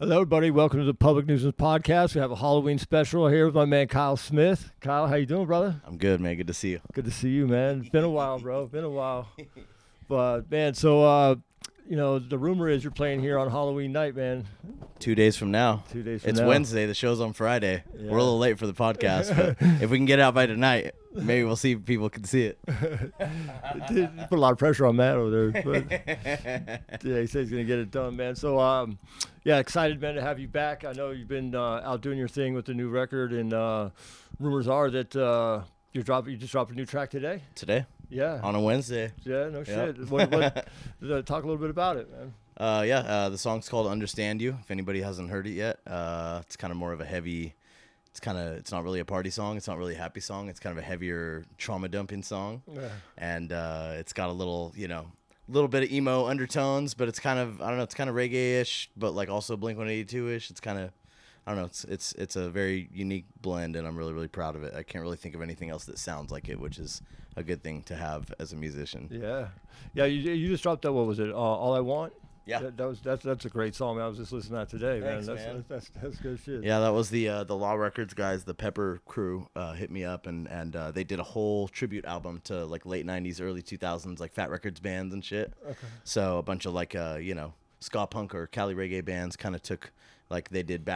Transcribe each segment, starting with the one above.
Hello, everybody. Welcome to the Public Nuisance Podcast. We have a Halloween special here with my man Kyle Smith. Kyle, how you doing, brother? I'm good, man. Good to see you. Good to see you, man. It's been a while, bro. Been a while. But, man, so, the rumor is you're playing here on Halloween night, man. 2 days from now. 2 days from It's now. Wednesday. The show's on Friday. Yeah. We're a little late for the podcast, but if we can get it out by tonight, maybe we'll see if people can see it. Put a lot of pressure on Matt over there. But, yeah, he said he's going to get it done, man. So, excited, man, to have you back. I know you've been out doing your thing with the new record, and rumors are that you just dropped a new track today. Today? Yeah. On a Wednesday. Yeah, no Yep. shit. Talk a little bit about it, man. The song's called Understand You. If anybody hasn't heard it yet, it's kind of more of a heavy, it's not really a party song. It's not really a happy song. It's kind of a heavier trauma dumping song. Yeah. And it's got a little bit of emo undertones, but it's kind of, I don't know, it's kind of reggae-ish, but like also Blink-182-ish. It's kind of, I don't know, it's a very unique blend, and I'm really, really proud of it. I can't really think of anything else that sounds like it, which is a good thing to have as a musician. Yeah. Yeah, you just dropped that, what was it, All I Want? Yeah. That's a great song, man. I was just listening to that today, Thanks, man. That's good shit. Yeah, that was the Law Records guys, the Pepper crew, hit me up, and they did a whole tribute album to like late 90s, early 2000s, like Fat Records bands and shit. Okay. So a bunch of like, ska punk or Cali reggae bands kind of took, like they did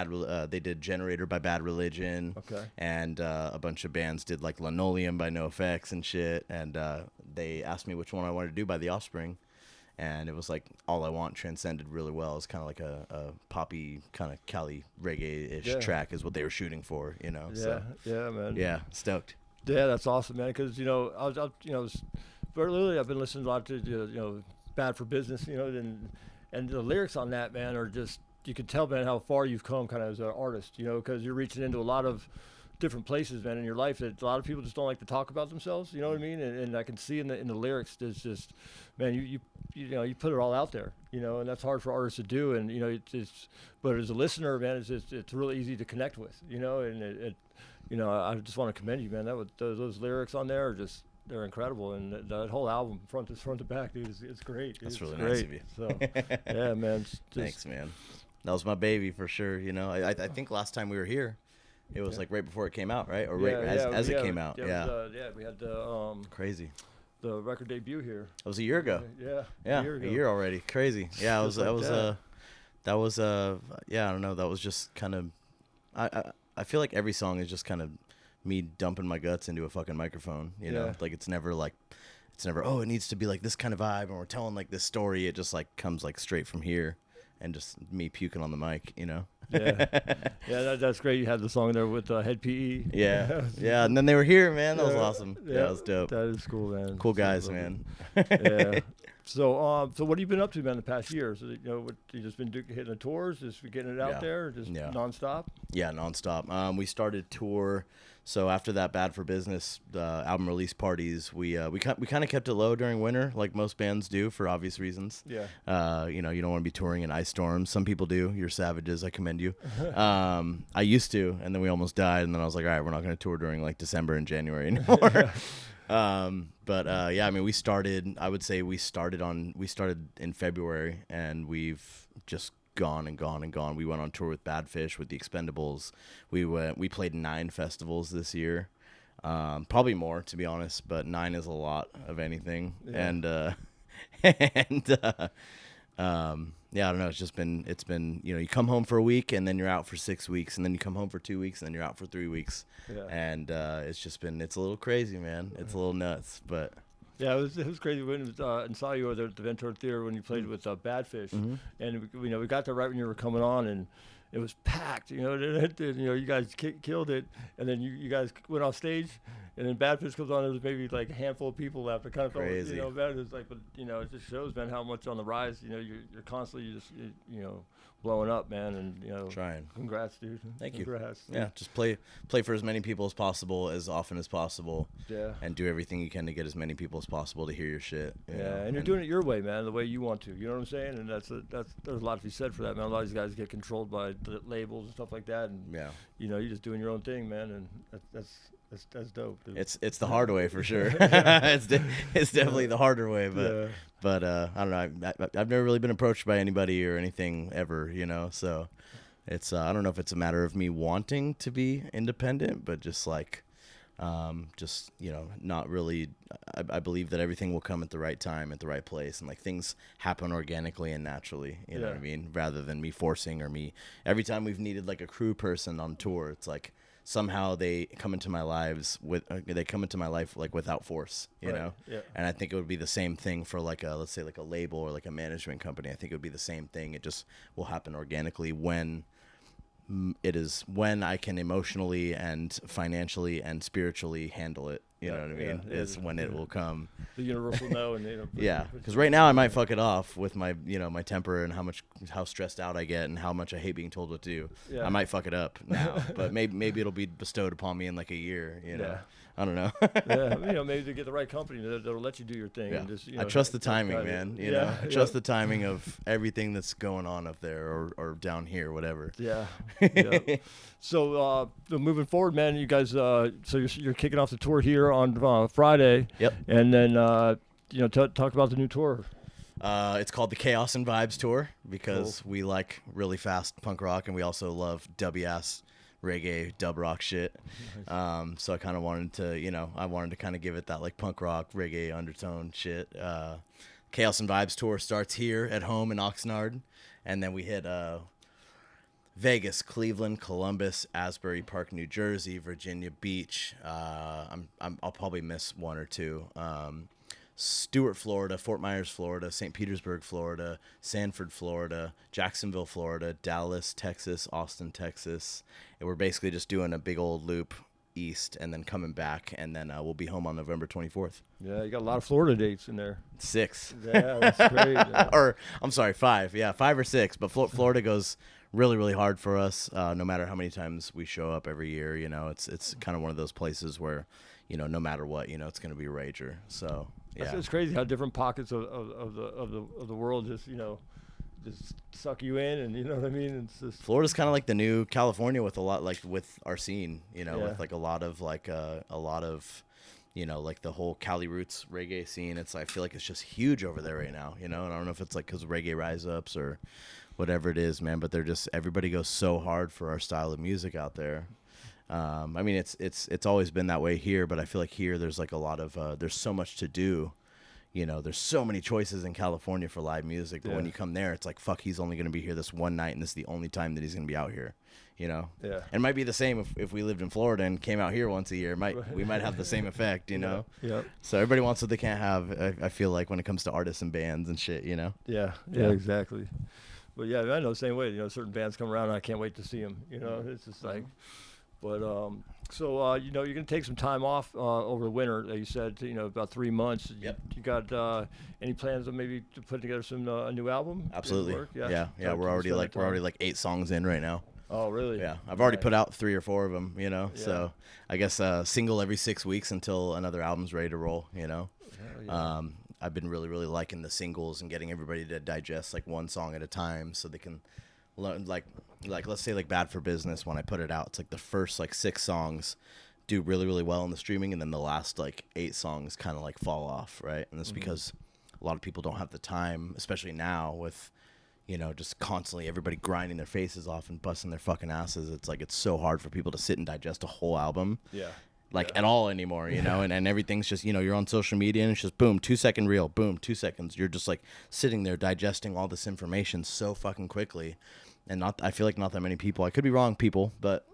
Generator by Bad Religion. Okay. And a bunch of bands did like Linoleum by NoFX and shit. And they asked me which one I wanted to do by The Offspring. And it was like All I Want transcended really well. It's kind of like a poppy kind of Cali reggae-ish track is what they were shooting for, you know. Yeah, so, yeah, man. Yeah, stoked. Yeah, that's awesome, man. Because literally I've been listening a lot to Bad for Business, and the lyrics on that, man, are just, you can tell, man, how far you've come kind of as an artist, because you're reaching into a lot of different places, man, in your life that a lot of people just don't like to talk about themselves. You know what I mean? And I can see in the lyrics, there's just, man, you put it all out there, and that's hard for artists to do. And but as a listener, man, it's really easy to connect with, and I just want to commend you, man. Those lyrics on there are just, they're incredible, and that whole album, front to back, dude, it's great. That's really great. Nice of you. So, yeah, man. Thanks, man. That was my baby for sure. I think last time we were here, it was like right before it came out, right? Or as it came out. Yeah. We had the crazy. The record debut here. It was a year ago. Yeah. Yeah. A year already. Crazy. Yeah. I don't know. That was just kind of. I feel like every song is just kind of me dumping my guts into a fucking microphone. You know, like it's never oh, it needs to be like this kind of vibe, and we're telling like this story. It just like comes like straight from here, and just me puking on the mic. Yeah, that's great. You had the song there with Head PE. Yeah, and then they were here, man. That was awesome. Yeah, it was dope. That is cool, man. Cool guys, man. Yeah. So what have you been up to, man, the past year? So, you just been hitting the tours, just getting it out there, just nonstop? Yeah, nonstop. We started tour. So after that Bad for Business album release parties, we kind of kept it low during winter, like most bands do for obvious reasons. Yeah. You don't want to be touring in ice storms. Some people do. You're savages. I commend you. I used to, and then we almost died. And then I was like, all right, we're not going to tour during like December and January anymore. We started. I would say we started in February, and we've just gone and gone and gone. We went on tour with Badfish, with the Expendables. We played 9 festivals this year, probably more, to be honest, but 9 is a lot of anything. Yeah. I don't know, it's been you come home for a week, and then you're out for 6 weeks, and then you come home for 2 weeks, and then you're out for 3 weeks. And it's a little crazy, man. It's a little nuts, but yeah, it was crazy when and saw you at the Ventura Theater when you played with Badfish, and we got there right when you were coming on, and it was packed. You guys killed it, and then you guys went off stage, and then Badfish comes on. There was maybe like a handful of people left. It kind of crazy. Felt, it was like, but it just shows, man, how much on the rise. You're constantly just blowing up, man, and trying. Congrats, dude. Thank Congrats. You. Yeah, just play for as many people as possible, as often as possible. Yeah. And do everything you can to get as many people as possible to hear your shit. And you're doing it your way, man, the way you want to. You know what I'm saying? And that's there's a lot to be said for that, man. A lot of these guys get controlled by the labels and stuff like that, and you're just doing your own thing, man, and That's dope, dude. It's the hard way for sure. It's definitely the harder way, but I don't know. I've never really been approached by anybody or anything ever, you know. So it's I don't know if it's a matter of me wanting to be independent, but just like just, you know, not really. I believe that everything will come at the right time, at the right place, and like things happen organically and naturally, you know what I mean, rather than me forcing or me. Every time we've needed like a crew person on tour, it's like somehow they come into my life like without force, you know. And I think it would be the same thing for like a, let's say like a label or like a management company. I think it would be the same thing. It just will happen organically when I can emotionally and financially and spiritually handle it. You know what I mean? Is when it will come. The universal no, and you know. Yeah, because right now I might fuck it off with my, you know, my temper and how stressed out I get and how much I hate being told what to do. I might fuck it up now, but maybe it'll be bestowed upon me in like a year. You know, I don't know. You know, maybe to get the right company that'll let you do your thing. And just, you know, I trust the timing, man. You know, I trust the timing of everything that's going on up there or down here, whatever. So moving forward, man, you guys, so you're kicking off the tour here on Friday. And then, you know, talk about the new tour. It's called the Chaos and Vibes Tour because we like really fast punk rock and we also love dubby-ass reggae, dub rock shit. So I kind of wanted to, you know, kind of give it that like punk rock, reggae undertone shit. Chaos and Vibes Tour starts here at home in Oxnard, and then we hit Vegas, Cleveland, Columbus, Asbury Park, New Jersey, Virginia Beach. I'll probably miss one or two. Stuart, Florida, Fort Myers, Florida, St. Petersburg, Florida, Sanford, Florida, Jacksonville, Florida, Dallas, Texas, Austin, Texas. And we're basically just doing a big old loop east and then coming back, and then we'll be home on November 24th. Yeah, you got a lot of Florida dates in there. 6. Yeah, that's great. Yeah. Or, I'm sorry, 5. Yeah, 5 or 6. But Florida goes really, really hard for us, no matter how many times we show up every year. You know, it's kind of one of those places where, you know, no matter what, you know, it's going to be a rager. So, yeah. It's crazy how different pockets of the world just, you know, just suck you in, and you know what I mean. It's just Florida's kind of like the new California with a lot, like with our scene, you know, with like a lot of you know, like the whole Cali roots reggae scene. I feel like it's just huge over there right now, you know. And I don't know if it's like because reggae rise ups or whatever it is, man. But they're just, everybody goes so hard for our style of music out there. I mean, it's always been that way here, but I feel like here there's like a lot of there's so much to do. You know, there's so many choices in California for live music, but when you come there, it's like, fuck, he's only going to be here this one night, and this is the only time that he's going to be out here, you know? Yeah. And it might be the same if we lived in Florida and came out here once a year. We might have the same effect, you know? Yeah. So everybody wants what they can't have, I feel like, when it comes to artists and bands and shit, you know? Yeah, exactly. But yeah, I know the same way. You know, certain bands come around and I can't wait to see them, you know? It's just like, but so you know, you're gonna take some time off over the winter. You said, you know, about 3 months. Yep. You got any plans of maybe to put together some a new album? Absolutely. Yeah. We're already like 8 songs in right now. Oh, really? Yeah. I've already put out 3 or 4 of them. You know, so I guess single every 6 weeks until another album's ready to roll. You know. I've been really, really liking the singles and getting everybody to digest like one song at a time so they can learn, like let's say like Bad for Business. When I put it out, it's like the first like 6 songs do really, really well in the streaming, and then the last like 8 songs kind of like fall off, right? And it's because a lot of people don't have the time, especially now with, you know, just constantly everybody grinding their faces off and busting their fucking asses. It's like, it's so hard for people to sit and digest a whole album. At all anymore, you know, and everything's just, you know, you're on social media and it's just boom, 2-second reel, boom, 2 seconds. You're just like sitting there digesting all this information so fucking quickly. And I feel like not that many people, I could be wrong, people, but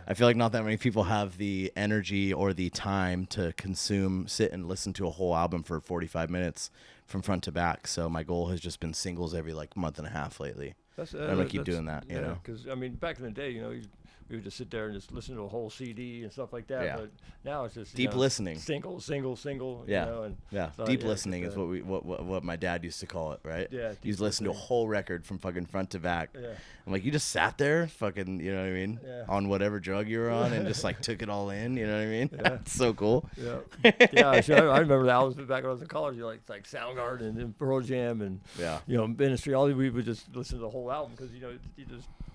I feel like not that many people have the energy or the time to sit and listen to a whole album for 45 minutes from front to back. So my goal has just been singles every like month and a half lately. I'm going to keep doing that, you know. Because, I mean, back in the day, you know, we would just sit there and just listen to a whole CD and stuff like that. But now it's just deep listening, single. Yeah, you know, and so, deep listening is what my dad used to call it, right? Yeah, he used to listen to a whole record from fucking front to back. I'm like, you just sat there, fucking, you know what I mean, on whatever drug you were on, and just like took it all in. You know what I mean? It's so cool. I remember the albums back when I was in college. You like Soundgarden and Pearl Jam and you know, Ministry. We would just listen to the whole album because, you know,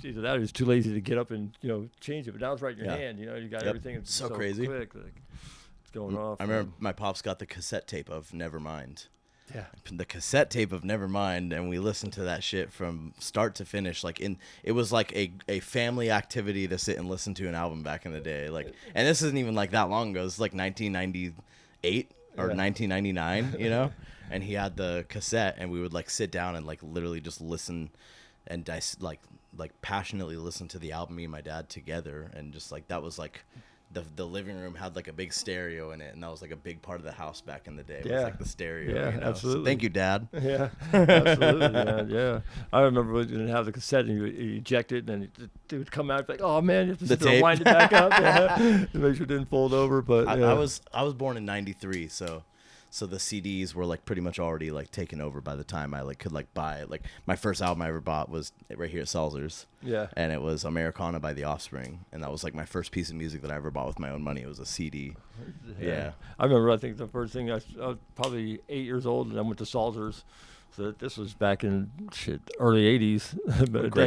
either that or it's too lazy to get up and, you know, change it. But now it's right in your hand. You know, you got everything. It's so crazy. Quick, like, it's going off. I remember my pops got the cassette tape of Nevermind. Yeah. The cassette tape of Nevermind, and we listened to that shit from start to finish. Like it was like a family activity to sit and listen to an album back in the day. Like, and this isn't even like that long ago. It's like 1998 or 1999, you know. And he had the cassette, and we would like sit down and like literally just listen and like passionately listen to the album, me and my dad together, and just like that was like. The living room had like a big stereo in it, and that was like a big part of the house back in the day. It was like the stereo. Yeah, you know? absolutely. So thank you, Dad. Yeah, absolutely, man. Yeah, I remember we didn't have the cassette, and you eject it, and then it would come out like, oh man, you have to sit there and wind it back up, to make sure it didn't fold over. But I was born in '93, so the CDs were like pretty much already like taken over by the time I like could like buy it. Like my first album I ever bought was right here at Salzers. Yeah. And it was Americana by The Offspring, and that was like my first piece of music that I ever bought with my own money. It was a CD. Yeah. I remember. I think the first thing I was probably 8 years old, and I went to Salzers. So this was back in early 80s,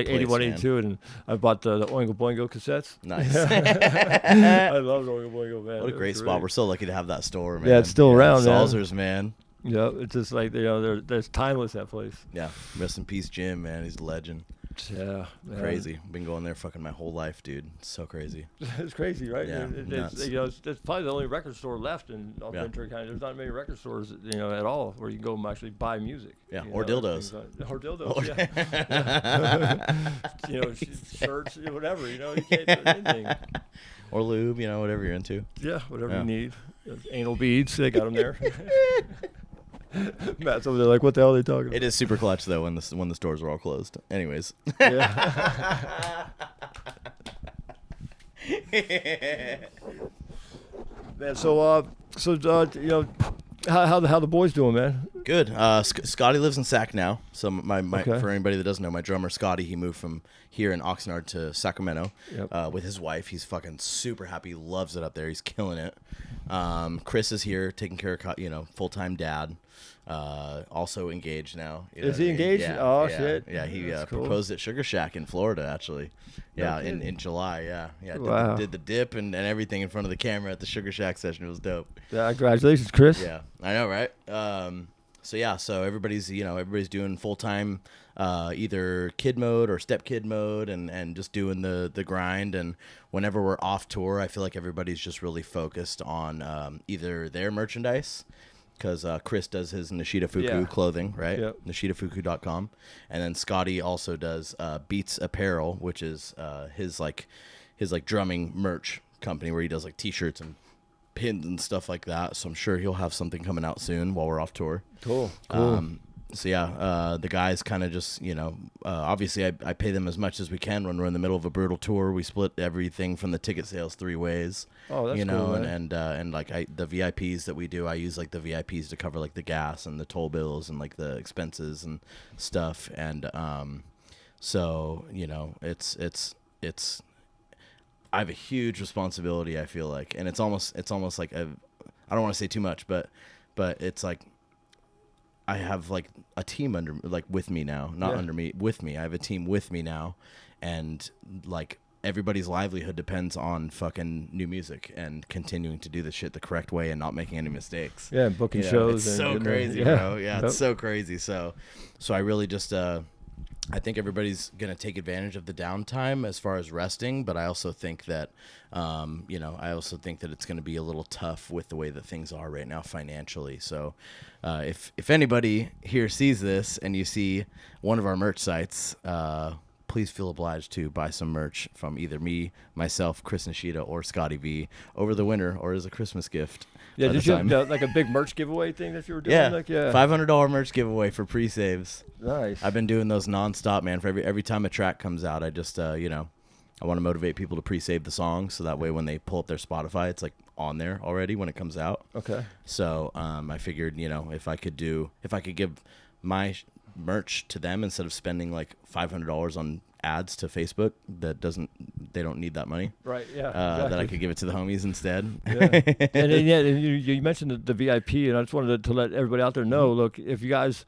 81, 82, and I bought the Oingo Boingo cassettes. Nice. I love Oingo Boingo, man. What a great spot. We're so lucky to have that store, man. Yeah, it's still around, Salzers, man. Yeah, it's just like, there's timeless, that place. Yeah. Rest in peace, Jim, man. He's a legend. Yeah, man. Crazy. Been going there fucking my whole life, dude. It's so crazy. It's crazy, right? Yeah, it's probably the only record store left in Ventura County. There's not many record stores, at all where you go and actually buy music. Yeah, or dildos. Or dildos, yeah. Shirts, whatever. You can't do anything. Or lube, whatever you're into. Yeah, whatever you need. Anal beads, they got them there. Matt's over there like, what the hell are they talking about? It is super clutch though when the stores are all closed. Anyways. Yeah. Man, so how the boys doing, man? Good. Scotty lives in Sac now. So my for anybody that doesn't know, my drummer Scotty, he moved from here in Oxnard to Sacramento with his wife. He's fucking super happy. He loves it up there. He's killing it. Chris is here taking care of full-time dad. Also engaged now. Is he engaged? Yeah, oh yeah, shit! Yeah, he proposed at Sugar Shack in Florida, actually. Yeah, in July. Yeah. Wow. Did the dip and everything in front of the camera at the Sugar Shack session. It was dope. Yeah, congratulations, Chris. Yeah, I know, right? So everybody's doing full time, either kid mode or step kid mode, and just doing the grind. And whenever we're off tour, I feel like everybody's just really focused on either their merchandise. Because Chris does his Nishida Fuku clothing, right? Yep. NishidaFuku.com. And then Scotty also does Beats Apparel, which is his drumming merch company where he does like T-shirts and pins and stuff like that. So I'm sure he'll have something coming out soon while we're off tour. Cool. The guys kind of just, obviously I pay them as much as we can when we're in the middle of a brutal tour. We split everything from the ticket sales 3 ways. Oh, that's cool, and the VIPs that we do, I use like the VIPs to cover like the gas and the toll bills and like the expenses and stuff. And it's I have a huge responsibility, I feel like, and it's almost like I don't want to say too much, but it's like I have like a team under with me now, not under me, with me. I have a team with me now, and like everybody's livelihood depends on fucking new music and continuing to do the shit the correct way and not making any mistakes. Yeah, booking shows. It's so crazy, bro. Yeah, it's so crazy. So I really just I think everybody's going to take advantage of the downtime as far as resting, but I also think that, it's going to be a little tough with the way that things are right now financially. So if anybody here sees this and you see one of our merch sites, please feel obliged to buy some merch from either me, myself, Chris Nishida, or Scotty V over the winter or as a Christmas gift. Yeah, did you have like a big merch giveaway thing that you were doing? Yeah, $500 merch giveaway for pre-saves. Nice. I've been doing those nonstop, man. For every time a track comes out, I just I want to motivate people to pre-save the song so that way when they pull up their Spotify, it's like on there already when it comes out. Okay. So I figured, if I could give my merch to them instead of spending like $500 on ads to Facebook they don't need that money. Right, yeah. Exactly. That I could give it to the homies instead. Yeah. and you mentioned the VIP, and I just wanted to let everybody out there know, look, if you guys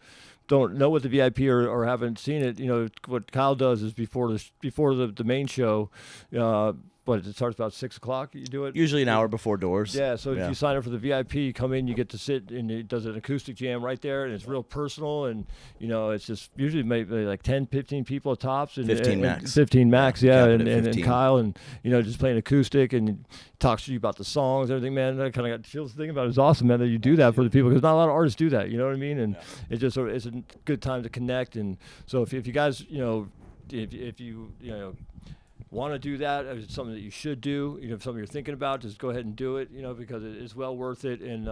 don't know what the VIP or haven't seen it, what Kyle does is before the main show, but it starts about 6 o'clock. You do it usually an hour before doors. Yeah, so if you sign up for the VIP, you come in, you get to sit, and it does an acoustic jam right there, and it's real personal, and it's just usually maybe like 10, 15 people at tops, and 15 max. 15 max, and 15. Kyle, and just playing acoustic, and talks to you about the songs, everything, man. I kind of got chills thinking about it. It's awesome, man, that you do that for the people, because not a lot of artists do that. You know what I mean? And it's just it's a good time to connect, and so if you guys, if you want to do that, if it's something that you should do, if something you're thinking about, just go ahead and do it, because it's well worth it. And,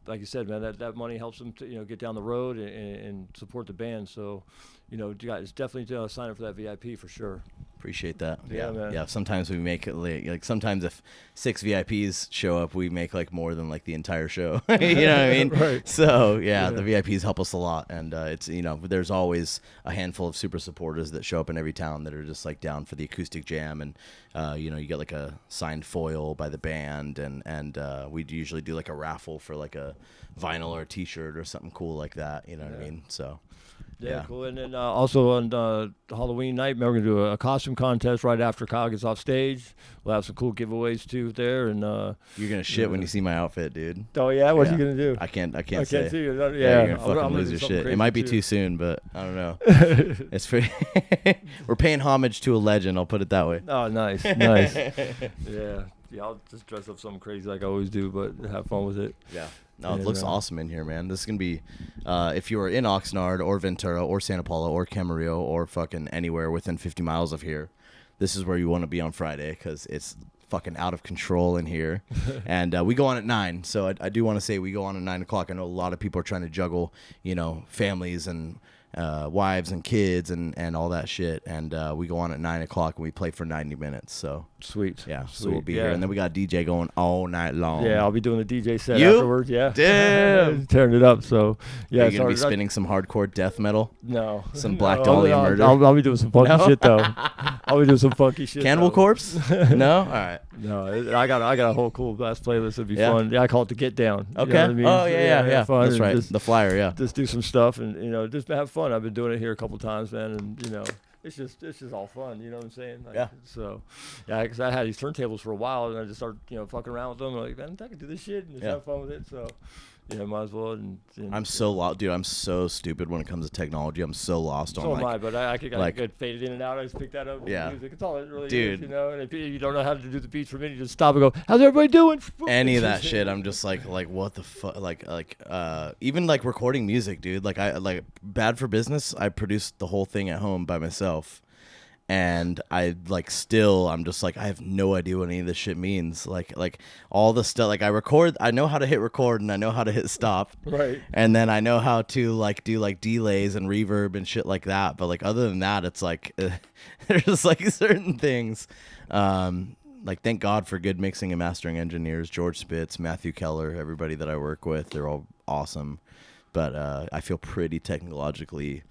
like you said, man, that money helps them to, get down the road and support the band. So, you guys definitely sign up for that VIP for sure. Appreciate that. Yeah, man. Yeah. Sometimes we make it like sometimes if 6 VIPs show up, we make like more than like the entire show. You know what I mean? Right. So the VIPs help us a lot, and it's there's always a handful of super supporters that show up in every town that are just like down for the acoustic jam, and you get like a signed foil by the band, and we usually do like a raffle for like a vinyl or a T-shirt or something cool like that. You know what I mean? So. Yeah, cool. And then also on Halloween night, we're going to do a costume contest right after Kyle gets off stage. We'll have some cool giveaways too there. And you're gonna shit when you see my outfit, dude. Oh yeah, what's he gonna do? I can't say. Can't see you. You're gonna fucking lose your shit. It might be too soon, but I don't know. It's pretty. We're paying homage to a legend. I'll put it that way. Oh, nice. Yeah, I'll just dress up something crazy like I always do, but have fun with it. Yeah. No, it looks awesome in here, man. This is going to be, if you are in Oxnard or Ventura or Santa Paula or Camarillo or fucking anywhere within 50 miles of here, this is where you want to be on Friday, because it's fucking out of control in here. And we go on at 9, so I do want to say we go on at 9 o'clock. I know a lot of people are trying to juggle, families and wives and kids and all that shit, and we go on at 9 o'clock and we play for 90 minutes. So sweet. Yeah, so we'll be here, and then we got a DJ going all night long. Yeah, I'll be doing the DJ set afterwards. Yeah, damn, tearing it up. So yeah, are you gonna be spinning some hardcore death metal? No, some Black Dahlia murder. I'll be doing some funky shit though. I'll be doing some funky shit. Cannibal Corpse? No, all right. No, I got a whole cool blast playlist. It'd be fun. Yeah, I call it the Get Down. Okay. You know what I mean? Oh yeah. Fun. That's right. The flyer. Yeah. Just do some stuff and just have fun. I've been doing it here a couple times, man, and it's just all fun. You know what I'm saying? Like, yeah. So, because I had these turntables for a while, and I just started fucking around with them. Like, man, I can do this shit and just have fun with it. So. Yeah, might as well. And I'm so lost, dude. I'm so stupid when it comes to technology. I'm so lost on. So am I, but I could get faded in and out. I just pick that up. Yeah, music. It's all it really dude. Is, And if you don't know how to do the beats for me, you just stop and go, "How's everybody doing?" Any of that shit, I'm just like what the fuck, even like recording music, dude. Like Bad for Business. I produced the whole thing at home by myself. And I'm just like, I have no idea what any of this shit means. Like all the stuff, like I know how to hit record and I know how to hit stop. Right. And then I know how to do delays and reverb and shit like that. But like, other than that, it's like, there's just like certain things. Thank God for good mixing and mastering engineers, George Spitz, Matthew Keller, everybody that I work with, they're all awesome. But I feel pretty technologically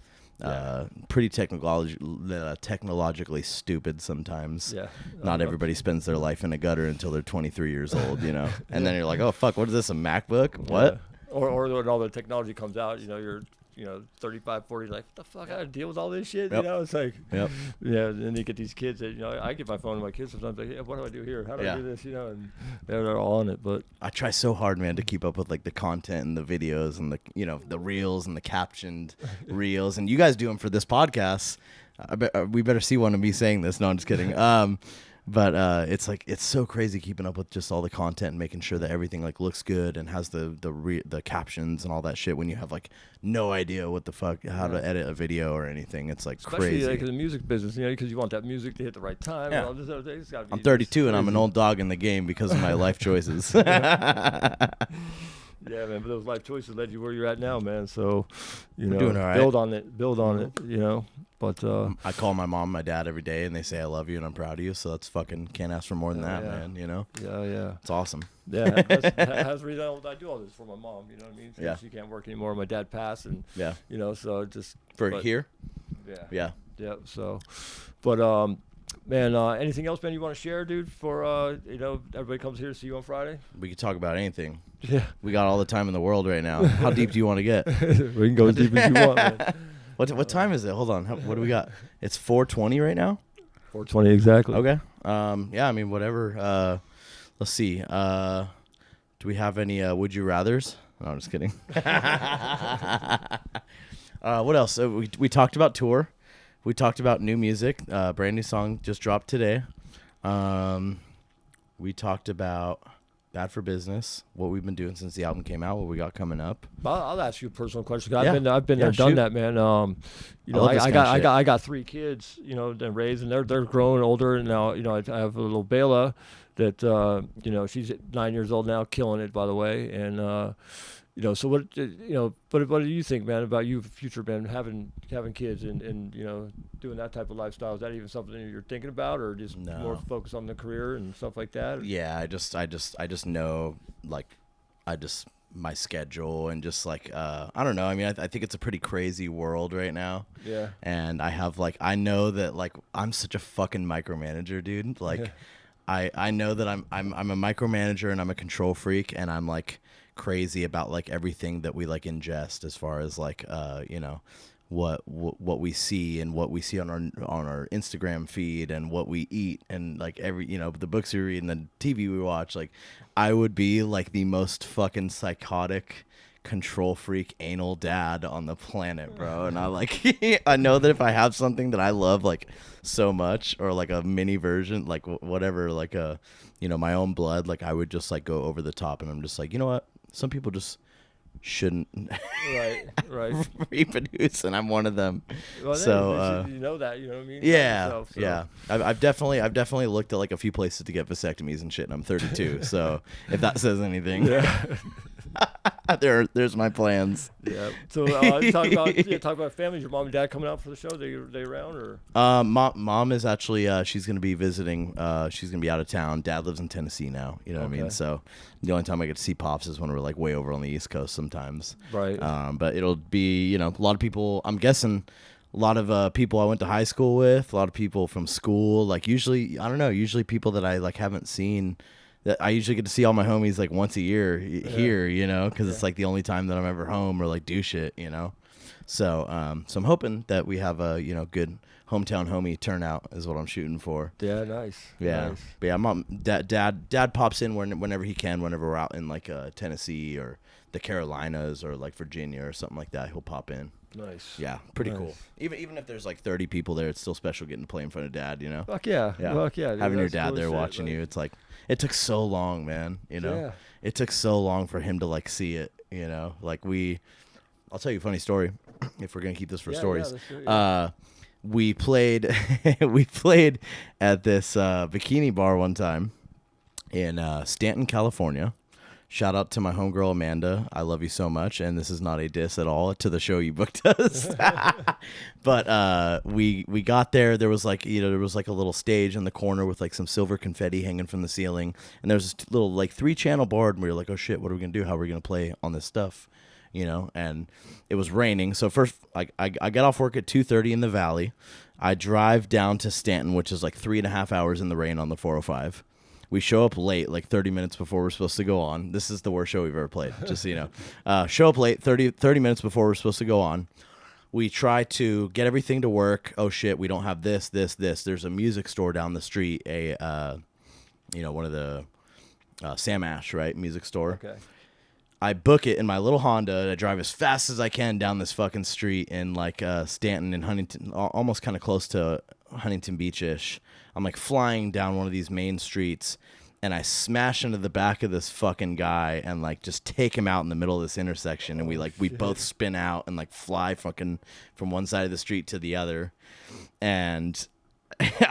technologically stupid sometimes. Yeah. Not everybody spends their life in a gutter until they're 23 years old, And then you're like, oh fuck, what is this, a MacBook? What? Or when all the technology comes out, you're 35, 40, like, what the fuck, I gotta deal with all this shit, It's like, yeah, and you get these kids that, I get my phone to my kids sometimes, like, hey, what do I do here? How do I do this, and they're all on it, but. I try so hard, man, to keep up with, like, the content and the videos and the, the reels and the captioned reels, and you guys do them for this podcast. We better see one of me saying this. No, I'm just kidding. But it's like, it's so crazy keeping up with just all the content and making sure that everything like looks good and has the captions and all that shit when you have like no idea what the fuck, how to edit a video or anything. It's like especially crazy. Like in the music business, because you want that music to hit the right time. Yeah. And all this other thing. It's gotta be, I'm 32 and I'm an old dog in the game because of my life choices. Yeah, man, but those life choices led you where you're at now, man. So, We're doing all right. Build on it, But I call my mom and my dad every day, and they say I love you and I'm proud of you. So that's fucking, can't ask for more than that, man. Yeah. It's awesome. Yeah, that's the reason I do all this for my mom. You know what I mean? Yeah. She can't work anymore. My dad passed, and so just here. Yeah. So, but Man, anything else, man, you want to share, dude, for, everybody comes here to see you on Friday? We could talk about anything. Yeah. We got all the time in the world right now. How deep do you want to get? We can go as deep as you want, man. What time is it? Hold on. What do we got? It's 4:20 right now? 4:20 exactly. Okay. Yeah, I mean, whatever. Let's see. Do we have any would you rathers? No, I'm just kidding. What else? We talked about tour. We talked about new music. Brand new song just dropped today. We talked about Bad for Business, what we've been doing since the album came out, what we got coming up. I'll ask you a personal question. Yeah. I've been Yeah, there, done shoot. that, man. I got 3 kids, then raised, and they're growing older, and now I have a little Bela that she's 9 years old now, killing it, by the way, and so what do you think, man, about you, future man, having kids and doing that type of lifestyle? Is that even something that you're thinking about, or just more focused on the career and stuff like that? Yeah, I just know, like, my schedule and just like I don't know. I mean, I think it's a pretty crazy world right now. Yeah. And I know that, like, I'm such a fucking micromanager, dude. Like, I know that I'm a micromanager and I'm a control freak, and I'm like crazy about like everything that we like ingest as far as like what we see and what we see on our Instagram feed and what we eat and like every the books we read and the TV we watch. Like, I would be like the most fucking psychotic control freak anal dad on the planet, bro. And I like I know that if I have something that I love like so much, or like a mini version, like whatever, like a my own blood, like I would just like go over the top. And I'm just like, you know what, some people just shouldn't right reproduce, and I'm one of them. Well, so you know that, you know what I mean? Yeah, yourself, so. yeah. I've definitely looked at like a few places to get vasectomies and shit, and I'm 32. So if that says anything, there's my plans. Yeah. So talk about family. Your mom and dad coming out for the show? They around, or? Mom is actually she's gonna be visiting. She's gonna be out of town. Dad lives in Tennessee now. You know what I mean? So the only time I get to see Pops is when we're like way over on the East Coast sometimes. Right. But it'll be a lot of people. I'm guessing a lot of people I went to high school with. A lot of people from school. Like usually people that I like haven't seen. That I usually get to see all my homies like once a year here, because it's like the only time that I'm ever home or like do shit, So I'm hoping that we have a good hometown homie turnout is what I'm shooting for. Yeah, nice. Yeah, nice. But yeah, dad pops in whenever he can, whenever we're out in like Tennessee or the Carolinas or like Virginia or something like that. He'll pop in. Nice. Yeah, pretty cool. Even if there's like 30 people there, it's still special getting to play in front of Dad. Fuck yeah. Fuck yeah. Dude, having your dad cool there shit, watching you, it's like it took so long, man. Yeah. It took so long for him to like see it. Like I'll tell you a funny story if we're gonna keep this for stories. We played at this bikini bar one time in Stanton, California. Shout out to my homegirl Amanda. I love you so much, and this is not a diss at all to the show you booked us. But we got there. There was like a little stage in the corner with like some silver confetti hanging from the ceiling, and there was this little like 3-channel board, and we were like, oh shit, what are we gonna do? How are we gonna play on this stuff? And it was raining. So first, I got off work at 2:30 in the Valley. I drive down to Stanton, which is like 3.5 hours in the rain on the 405. We show up late, like 30 minutes before we're supposed to go on. This is the worst show we've ever played, just so you know. Show up late, 30 minutes before we're supposed to go on. We try to get everything to work. Oh, shit, we don't have this. There's a music store down the street, one of the Sam Ash, right, music store. Okay. I book it in my little Honda. I drive as fast as I can down this fucking street in like Stanton and Huntington, almost kind of close to Huntington Beach-ish. I'm like flying down one of these main streets, and I smash into the back of this fucking guy and like just take him out in the middle of this intersection. And we both spin out and like fly fucking from one side of the street to the other. And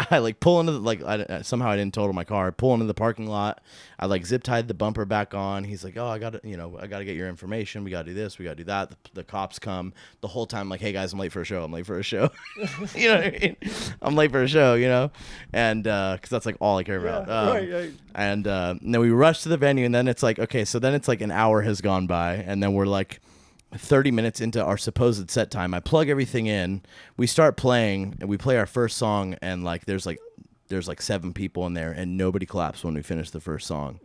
I like pull into somehow I didn't total my car. I pull into the parking lot. I like zip tied the bumper back on. He's like, oh, I gotta get your information. We gotta do this. We gotta do that. The cops come the whole time. Like, hey guys, I'm late for a show. You know what I mean? I'm late for a show. And because that's like all I care about. Right. And then we rush to the venue, and then it's like, okay, so then it's like an hour has gone by, and then we're like 30 minutes into our supposed set time. I plug everything in. We start playing, and we play our first song, and like there's like there's like 7 people in there and nobody claps when we finish the first song.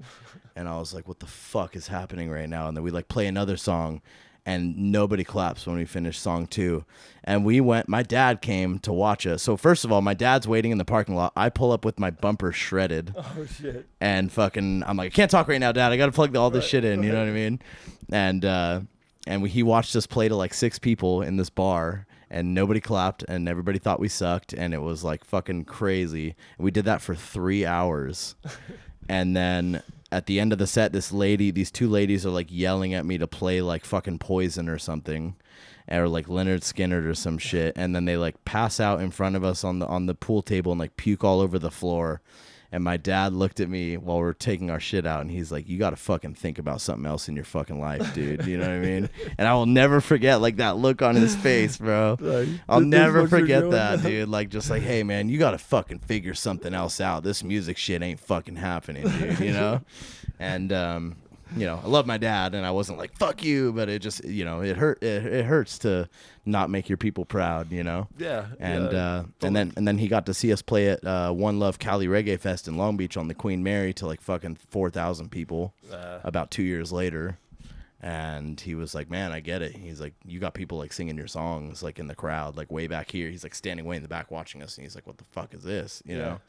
And I was like, what the fuck is happening right now? And then we like play another song and nobody claps when we finish song 2. And my dad came to watch us. So first of all, my dad's waiting in the parking lot. I pull up with my bumper shredded. Oh, shit. And fucking, I'm like, I can't talk right now, Dad. I got to plug all this shit in. You know what I mean? And he watched us play to like 6 people in this bar. And nobody clapped, and everybody thought we sucked, and it was like fucking crazy. And we did that for 3 hours. And then at the end of the set, these 2 ladies are like yelling at me to play like fucking Poison or something, or like Leonard Skinner or some shit. And then they like pass out in front of us on the pool table and like puke all over the floor. And my dad looked at me while we're taking our shit out, and he's like, you got to fucking think about something else in your fucking life, dude. You know what I mean? And I will never forget, like, that look on his face, bro. I'll never forget that, dude. Like, just like, hey, man, you got to fucking figure something else out. This music shit ain't fucking happening, dude, you know? And, you know, I love my dad, and I wasn't like, fuck you, but it just, you know, it hurts to not make your people proud, you know? Yeah. And yeah. And then he got to see us play at One Love Cali Reggae Fest in Long Beach on the Queen Mary to like fucking 4,000 people about 2 years later. And he was like, man, I get it. He's like, you got people like singing your songs like in the crowd, like way back here. He's like standing way in the back watching us, and he's like, what the fuck is this, you know?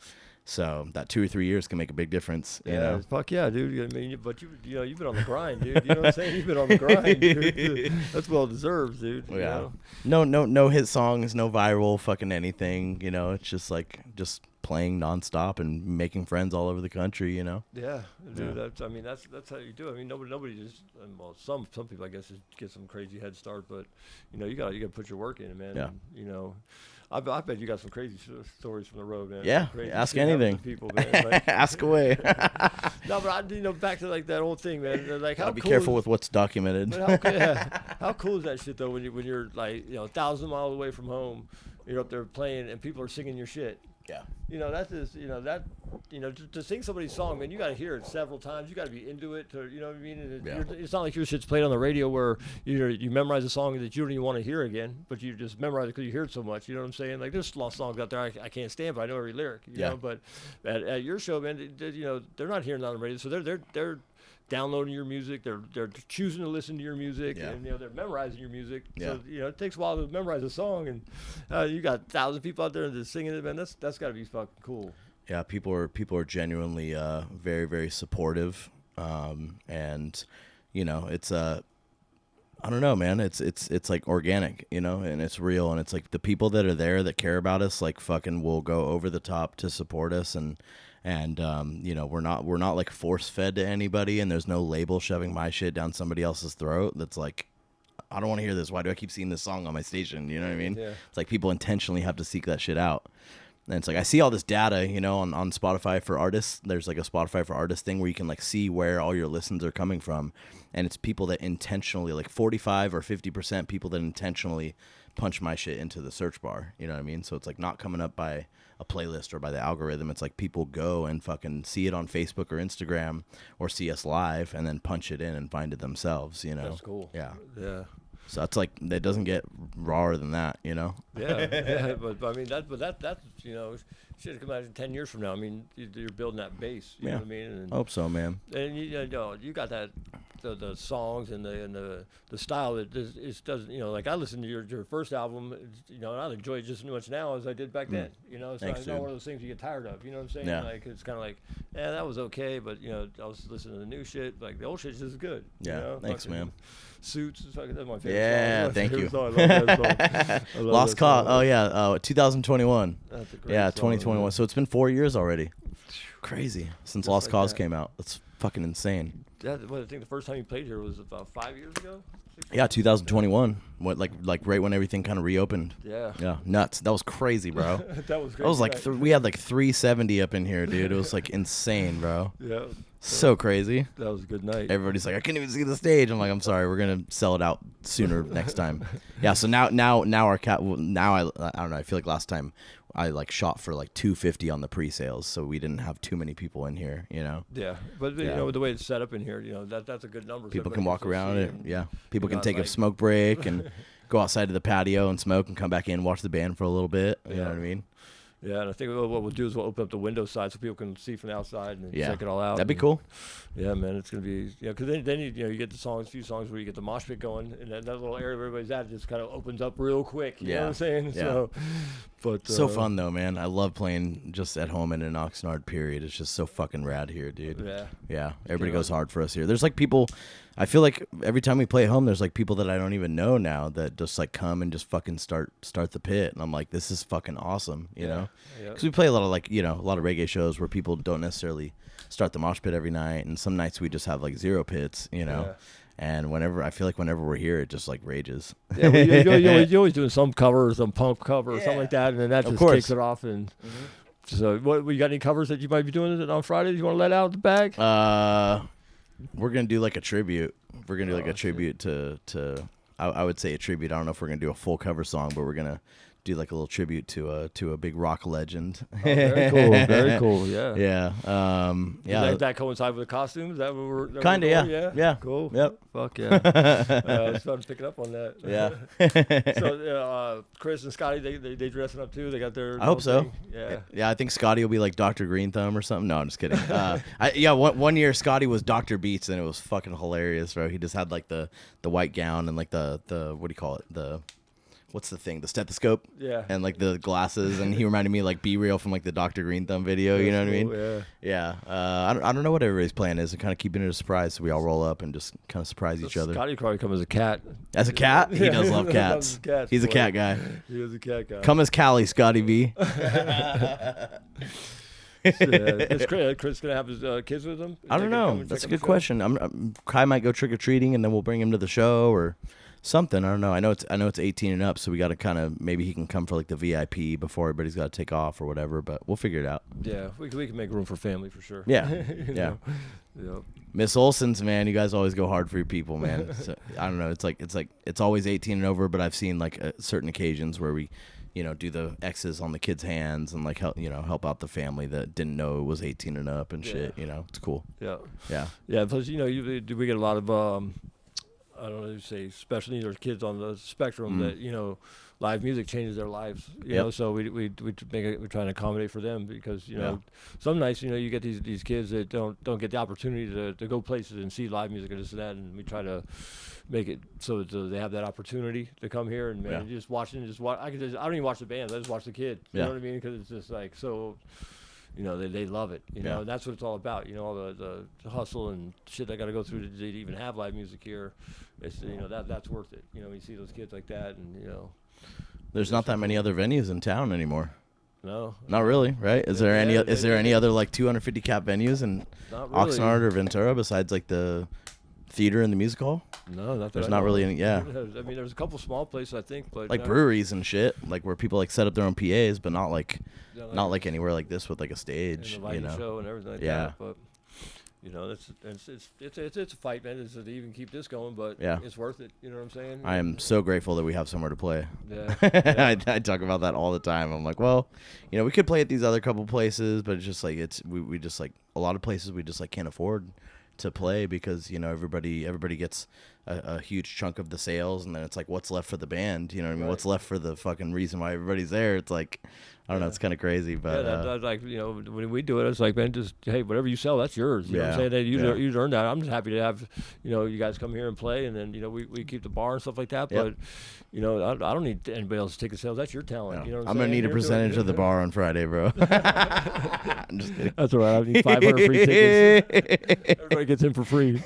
So that 2 or 3 years can make a big difference, you know? Fuck yeah, dude. I mean, but you've been on the grind, dude. You know what I'm saying? You've been on the grind, dude. That's well deserved, dude. Yeah. No hit songs, no viral fucking anything, you know? It's just like, playing nonstop and making friends all over the country, you know? Yeah, dude. Yeah. That's how you do it. I mean, nobody just, well, some people, I guess, just get some crazy head start, but, you know, you got to put your work in, man. Yeah. And, you know, I bet you got some crazy stories from the road, man. Yeah, ask anything. People, man. Like, ask away. No, but back to like that old thing, man. Like, how be cool careful with what's documented. How cool is that shit though? When you're like, you know, 1,000 miles away from home, you're up there playing and people are singing your shit. Yeah. You know, that's just, to sing somebody's song, man, you got to hear it several times. You got to be into it. You know what I mean? And it's not like your shit's played on the radio where you memorize a song that you don't even want to hear again, but you just memorize it because you hear it so much. You know what I'm saying? Like, there's lost songs out there I can't stand, but I know every lyric. You know, but at your show, man, they're not hearing it on the radio, so they're downloading your music, they're choosing to listen to your music, and they're memorizing your music. So it takes a while to memorize a song, and you got 1,000 people out there and just singing it, man. That's got to be fucking cool. Yeah, people are genuinely very, very supportive, and you know, it's I don't know, man. It's like organic, you know, and it's real, and it's like the people that are there that care about us, like fucking will go over the top to support us, and you know, we're not like force fed to anybody, and there's no label shoving my shit down somebody else's throat that's like, I don't want to hear this. Why do I keep seeing this song on my station? You know what I mean? Yeah. It's like people intentionally have to seek that shit out. And it's like, I see all this data, you know, on Spotify for artists. There's like a Spotify for artists thing where you can like see where all your listens are coming from. And it's people that intentionally, like 45 or 50% people that intentionally punch my shit into the search bar. You know what I mean? So it's like not coming up by a playlist or by the algorithm. It's like people go and fucking see it on Facebook or Instagram or see us live and then punch it in and find it themselves, you know? That's cool. Yeah. Yeah. So it's like, it doesn't get rawer than that, you know? Yeah, but I mean, that's, you know, shit, come out in 10 years from now. I mean, you're building that base, you know what I mean? And, hope so, man. And you got that, the songs and the style that it doesn't, you know, like I listened to your first album, you know, and I enjoy it just as much now as I did back then. You know, it's not one of those things you get tired of, you know what I'm saying? Yeah. Like, it's kind of like, yeah, that was okay, but, you know, I was listening to the new shit, like the old shit's just good. Yeah, you know? thanks, man. Suits, that's my favorite song. Thank you. Song. I love that song. Lost Cause. Oh yeah, 2021. That's a great yeah, song, 2021. man. So it's been 4 years already. Crazy since Just Lost like Cause that. came out. That's fucking insane. I think the first time you played here was about 5 years ago. Yeah, 2021. What like right when everything kind of reopened. Yeah. Yeah, nuts. That was crazy, bro. That was crazy. That was like we had like 370 up in here, dude. It was like insane, bro. Yeah. So crazy. That was a good night. Everybody's like, I couldn't even see the stage. I'm like, I'm sorry, we're gonna sell it out sooner next time. Yeah. So now our cat. Now I don't know. I feel like last time I like shot for like 250 on the pre-sales, so we didn't have too many people in here. You know. Yeah, but you know the way it's set up in here, you know that's a good number. People can walk around it. Yeah. People can take like, a smoke break and go outside to the patio and smoke and come back in, watch the band for a little bit. You know what I mean? Yeah, and I think what we'll do is we'll open up the window side so people can see from the outside and check it all out. That'd be cool. Yeah, man, it's gonna be because then you get the songs, few songs where you get the mosh pit going, and that little area where everybody's at just kind of opens up real quick. You know what I'm saying? Yeah. So, but so fun though, man. I love playing just at home in an Oxnard. Period. It's just so fucking rad here, dude. Yeah. Everybody goes hard for us here. There's like people. I feel like every time we play at home, there's like people that I don't even know now that just like come and just fucking start the pit, and I'm like, this is fucking awesome, you know? Because we play a lot of like, a lot of reggae shows where people don't necessarily start the mosh pit every night, and some nights we just have like 0 pits, you know? And I feel like whenever we're here, it just like rages. Yeah, well, you're always doing some cover, some punk cover or something like that, and then that just kicks it off. And so, you got any covers that you might be doing on Friday? You want to let out of the bag? We're gonna do like a tribute. We're gonna do like a tribute to. I would say a tribute. I don't know if we're gonna do a full cover song, but we're gonna do like a little tribute to a big rock legend. Very cool. Very cool. Yeah. Yeah. Does that coincide with the costumes? Is that what we're kind of. Yeah. Cool. Yep. Fuck yeah. It's fun to pick it up on that. Yeah. So Chris and Scotty, they dressing up too. They got their. I hope so. Thing. Yeah. Yeah. I think Scotty will be like Dr. Green Thumb or something. No, I'm just kidding. One year Scotty was Dr. Beats, and it was fucking hilarious, bro. He just had like the white gown and like the what do you call it, what's the thing? The stethoscope? Yeah. And like the glasses, and he reminded me like Be Real from like the Dr. Green Thumb video. You know what I mean? Yeah. Yeah. I don't know what everybody's plan is. And kind of keeping it a surprise, so we all roll up and just kind of surprise each other. Scotty probably come as a cat. As a cat? He does love cats. He's a cat guy. He is a cat guy. Come as Callie, Scotty V. Is Chris gonna have his kids with him? I don't know. That's a good question. Kai might go trick or treating, and then we'll bring him to the show or something. I don't know. I know it's 18 and up, so we got to kind of maybe he can come for like the VIP before everybody's got to take off or whatever. But we'll figure it out. Yeah, we can make room for family for sure. Yeah, yeah. Yep. Miss Olsons, man, you guys always go hard for your people, man. So, I don't know. It's always 18 and over, but I've seen like certain occasions where we, do the X's on the kids' hands and like help out the family that didn't know it was 18 and up and shit. It's cool. Yeah. Yeah. Yeah. Plus, we get a lot of I don't know if you say special needs or kids on the spectrum that live music changes their lives. You know, so we're trying to accommodate for them because some nights you get these kids that don't get the opportunity to go places and see live music and this and that, and we try to make it so that they have that opportunity to come here and just watch. I don't even watch the bands. I just watch the kid. You know what I mean? Because it's just like so. They love it. And that's what it's all about. All the hustle and shit I got to go through to even have live music here. It's that's worth it. You see those kids like that, and There's not that many other venues in town anymore. No, not really, right? Is there any other like 250 cap venues in Oxnard or Ventura besides like the theater and the music hall? No, not that. There's not really any. Yeah, I mean, there's a couple small places I think, but like breweries and shit, like where people like set up their own PAs, but not like anywhere like this with like a stage, and a lighting show and everything like that. But it's a fight, man. It's to even keep this going, but it's worth it. You know what I'm saying? I am so grateful that we have somewhere to play. Yeah. I talk about that all the time. I'm like, well, we could play at these other couple places, but it's just like we just like a lot of places we just like can't afford to play because everybody gets a huge chunk of the sales, and then it's like what's left for the band, you know what I mean? Right. What's left for the fucking reason why everybody's there? It's like I don't know, it's kind of crazy, but that's like when we do it, it's like, man, just hey, whatever you sell, that's yours. You know what I'm saying? That you earned that. I'm just happy to have you guys come here and play, and then we keep the bar and stuff like that. But I don't need anybody else's ticket sales. That's your talent. You know what I'm gonna need a percentage of the bar on Friday, bro. I'm just kidding. That's all right. I need 500 free tickets. Everybody gets in for free.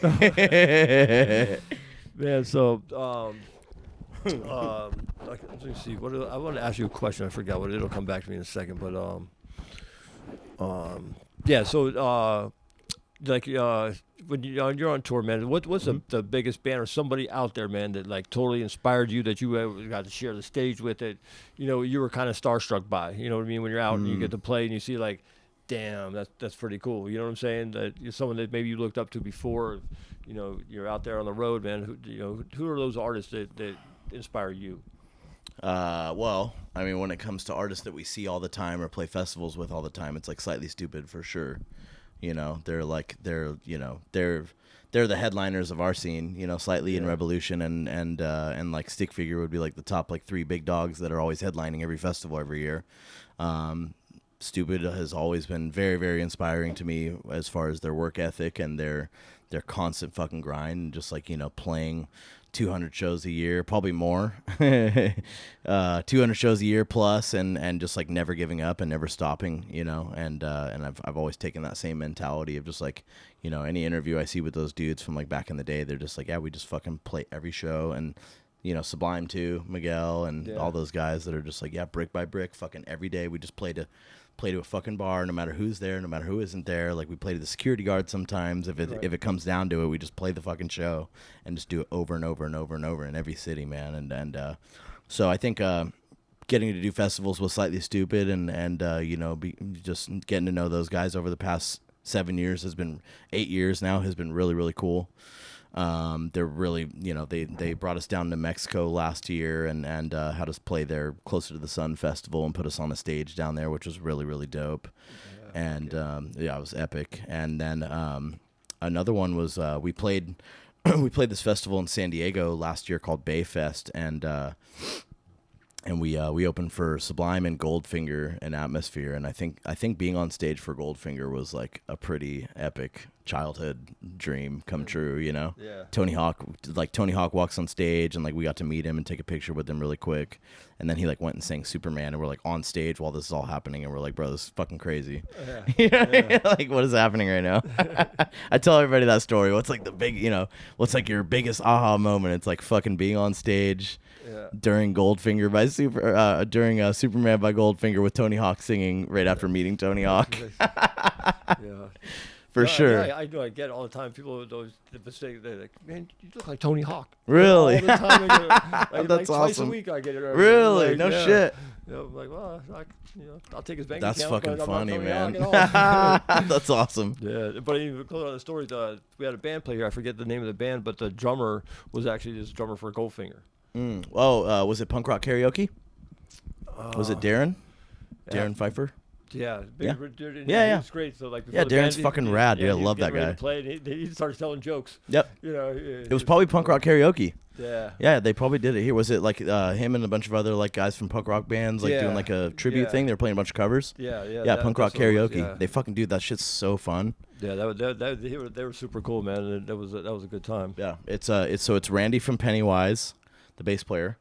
Man, so let me see. I want to ask you a question. I forgot what it'll come back to me in a second. But So when you're on tour, man, what's the biggest band or somebody out there, man, that like totally inspired you that you got to share the stage with? That you were kind of starstruck by. You know what I mean? When you're out and you get to play and you see like, damn, that's pretty cool. You know what I'm saying? That you're someone that maybe you looked up to before. You're out there on the road, man. Who are those artists that inspire you? Well, I mean, when it comes to artists that we see all the time or play festivals with all the time, it's like Slightly Stupid for sure. They're the headliners of our scene. Slightly and Revolution and like Stick Figure would be like the top like 3 big dogs that are always headlining every festival every year. Stupid has always been very, very inspiring to me as far as their work ethic and their constant fucking grind, and just like, you know, playing 200 shows a year, probably more, 200 shows a year plus, and just like never giving up and never stopping, you know, and I've always taken that same mentality of just like, you know, any interview I see with those dudes from like back in the day, they're just like, yeah, we just fucking play every show. And, you know, Sublime too, Miguel, and all those guys that are just like, yeah, brick by brick, fucking every day we just play to a fucking bar, no matter who's there, no matter who isn't there. Like, we play to the security guard sometimes. If it comes down to it, we just play the fucking show and just do it over and over and over and over in every city, man. And so I think getting to do festivals was slightly stupid, and you know, just getting to know those guys over the past 7 years 8 years now has been really, really cool. They're really, you know, they brought us down to Mexico last year and had us play there Closer to the Sun festival and put us on a stage down there, which was really, really dope. And it was epic. And then another one was we played this festival in San Diego last year called Bayfest, and we opened for Sublime and Goldfinger and Atmosphere, and I think being on stage for Goldfinger was like a pretty epic childhood dream come true, you know. Yeah. Tony Hawk walks on stage, and like we got to meet him and take a picture with him really quick, and then he like went and sang Superman, and we're like on stage while this is all happening, and we're like, bro, this is fucking crazy. Yeah. Like, what is happening right now? I tell everybody that story. What's like the big, you know, what's like your biggest aha moment? It's like fucking being on stage. Yeah. During Goldfinger by Superman by Goldfinger with Tony Hawk singing right after meeting Tony Hawk. Yeah. For sure. Yeah, I know. I get it all the time. People always mistake. They're like, "Man, you look like Tony Hawk." Really? All the time. That's like awesome. Twice a week I get it. Really? Like, no shit. You know, I'm like, well, I'll take his bank That's account. fucking but funny, I'm man. not That's awesome. Yeah, but even close on the story, we had a band player. I forget the name of the band, but the drummer was actually this drummer for Goldfinger. Oh, was it Punk Rock Karaoke? Was it Darren? Darren Pfeiffer? Yeah. Yeah. He was great. So like, yeah, Darren's fucking rad. Yeah, I love that guy. Play, and he started telling jokes. Yep. You know, it was probably Punk Rock Karaoke. Yeah. Yeah, they probably did it here. Was it like him and a bunch of other like guys from punk rock bands like doing like a tribute thing? They were playing a bunch of covers. Yeah. Punk Rock Karaoke. Yeah. They fucking do that shit's so fun. Yeah, they were super cool, man. And that was a good time. Yeah, it's Randy from Pennywise, the bass player.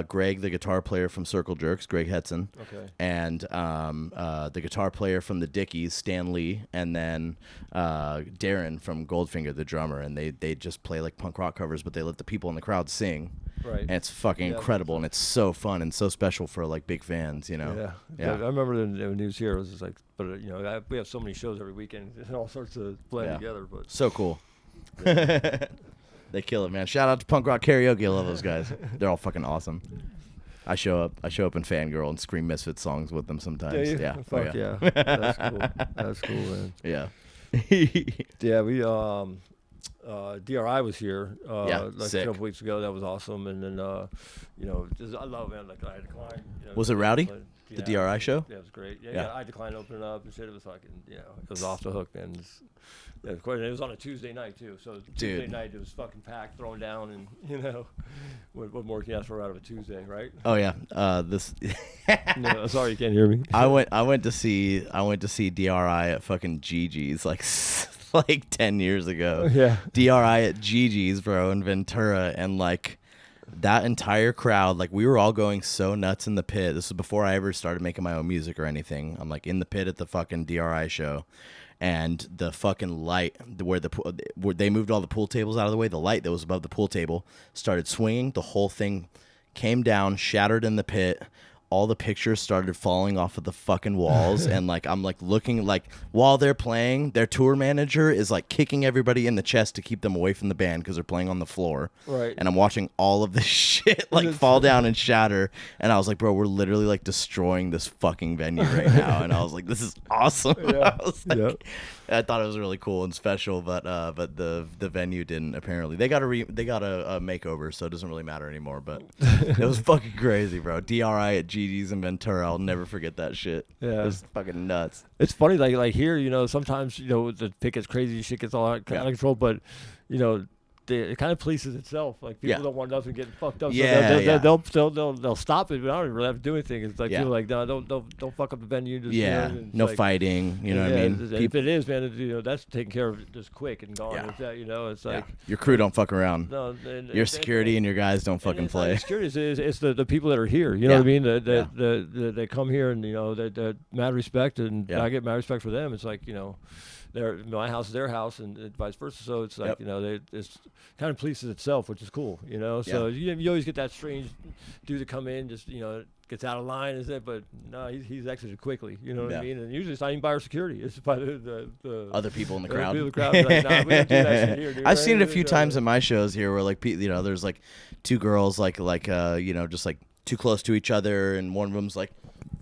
Greg, the guitar player from Circle Jerks, Greg Hetson. Okay. And the guitar player from the Dickies, Stan Lee, and then Darren from Goldfinger, the drummer. And they just play like punk rock covers, but they let the people in the crowd sing. Right. And it's fucking incredible, and it's so fun and so special for like big fans, you know. Yeah. I remember when he was here, it was just like, but you know, we have so many shows every weekend, and all sorts of blend together. But so cool. They kill it, man. Shout out to Punk Rock Karaoke. I love those guys. They're all fucking awesome. I show up in Fangirl and scream Misfits songs with them sometimes. Yeah. Fuck yeah. That's cool. That's cool, man. Yeah. Yeah, we DRI was here like a couple weeks ago. That was awesome. And then you know, I love, man, like I Decline. You know, was it rowdy? The DRI show? Yeah, it was great. Yeah, I Decline opening up and shit. It was fucking, you know, it was off the hook, man. Yeah, of course, it was on a Tuesday night too. So Tuesday night it was fucking packed, thrown down, and you know, what more can you ask for out of a Tuesday, right? Oh yeah, this. No, sorry, you can't hear me. I went to see DRI at fucking Gigi's like 10 years ago. Yeah. DRI at Gigi's, bro, in Ventura, and like that entire crowd, like we were all going so nuts in the pit. This was before I ever started making my own music or anything. I'm like in the pit at the fucking DRI show. And the fucking light, where they moved all the pool tables out of the way, the light that was above the pool table started swinging. The whole thing came down, shattered in the pit. All the pictures started falling off of the fucking walls. And like I'm like looking, like while they're playing, their tour manager is like kicking everybody in the chest to keep them away from the band because they're playing on the floor. Right. And I'm watching all of this shit like fall down and shatter. And I was like, bro, we're literally like destroying this fucking venue right now. And I was like, this is awesome. Yeah. I thought it was really cool and special, but the venue didn't apparently. They got a makeover, so it doesn't really matter anymore. But it was fucking crazy, bro. DRI at Gigi's in Ventura, I'll never forget that shit. Yeah, it was fucking nuts. It's funny, like here, you know, sometimes you know the pit gets crazy, shit gets all out of control, but you know, it kind of polices itself. Like people don't want nothing getting fucked up. Yeah, So they'll stop it, but I don't even really have to do anything. It's like people like, no, don't fuck up the venue. Just, no fighting. You know what I mean? If it is, man, that's taken care of just quick and gone. It's that, it's like your crew don't fuck around. No, your security and your guys don't fucking play. Security is the people that are here. You know what I mean? They come here and that mad respect, and I get mad respect for them. It's like my house is their house, and vice versa. So it's like it's kind of polices itself, which is cool. So you always get that strange dude to come in, just gets out of line, is it? But no, he's exited quickly. You know what I mean? And usually it's not even by our security; it's by the other people in the crowd. Like, nah, we don't do that shit here, dude. I've seen it a few times in my shows here, where like there's like two girls like just like too close to each other, and one of them's like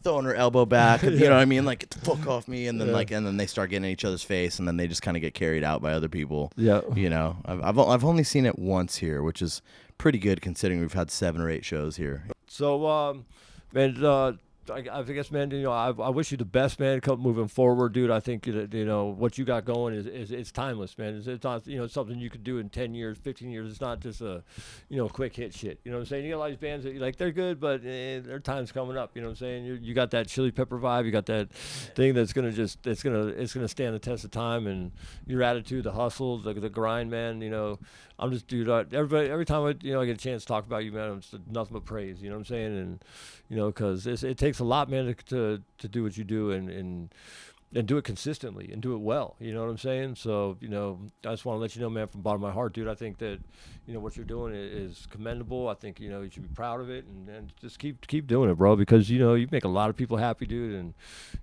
throwing her elbow back, you know what I mean? Like, get the fuck off me, and then and then they start getting in each other's face, and then they just kind of get carried out by other people. Yeah, I've only seen it once here, which is pretty good considering we've had 7 or 8 shows here. So, man, I guess, man, I wish you the best, man. Moving forward, dude. I think what you got going is it's timeless, man. It's not something you could do in 10 years, 15 years. It's not just a quick hit shit. You know what I'm saying? You got a lot of these bands that like they're good, but their time's coming up. You know what I'm saying? You got that Chili Pepper vibe. You got that thing that's gonna stand the test of time, and your attitude, the hustle, the grind, man. I'm just, dude. Every time I get a chance to talk about you, man, I'm just nothing but praise. You know what I'm saying? And because it takes a lot, man, to do what you do and do it consistently and do it well. You know what I'm saying? So I just want to let you know, man, from the bottom of my heart, dude. I think that what you're doing is commendable. I think you should be proud of it and just keep doing it, bro. Because you make a lot of people happy, dude. And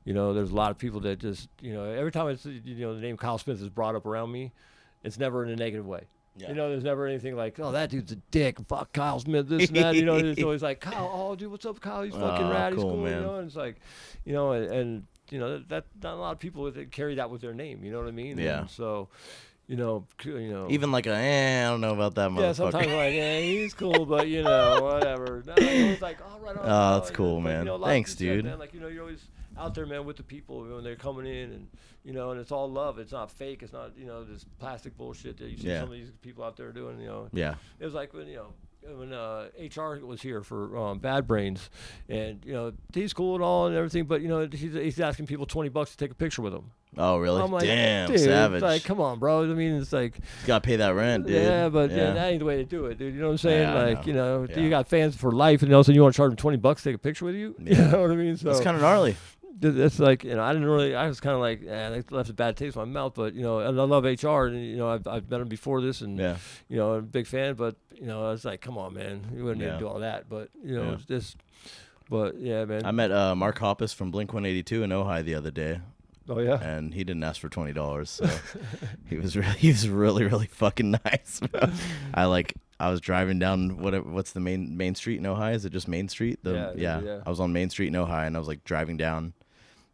there's a lot of people that just every time it's the name Kyle Smith is brought up around me, it's never in a negative way. Yeah. There's never anything like, oh, that dude's a dick. Fuck Kyle Smith, this and that. It's always like, Kyle, oh, dude, what's up, Kyle? He's fucking rad. He's cool, man. And it's like, and that not a lot of people carry that with their name. You know what I mean? Yeah. And so, even like I don't know about that motherfucker. Yeah, sometimes like, he's cool, but whatever. No, it's like, oh, right on. Oh, that's cool, man. Thanks, dude. Man, like, you're always out there, man, with the people when they're coming in, and and it's all love. It's not fake. It's not this plastic bullshit that you see some of these people out there doing. Yeah. It was like when HR was here for Bad Brains, and he's cool and all and everything, but he's asking people $20 to take a picture with him. Oh, really? I'm like, damn, dude, savage. It's like, come on, bro. I mean, it's like, you gotta pay that rent, dude. Yeah, but that ain't the way to do it, dude. You know what I'm saying? Yeah, you got fans for life, and also you want to charge them $20 to take a picture with you. Yeah. You know what I mean? So it's kind of gnarly. It's like I was kind of like, they left a bad taste in my mouth, but and I love HR, and I've met him before this, and I'm a big fan, but I was like, come on, man, you wouldn't need to do all that, but it's just, but yeah, man. I met Mark Hoppus from Blink-182 in Ojai the other day. Oh yeah, and he didn't ask for $20, so he was really fucking nice. I was driving down what's the main street in Ojai? Is it just Main Street? Yeah. I was on Main Street in Ojai, and I was like driving down,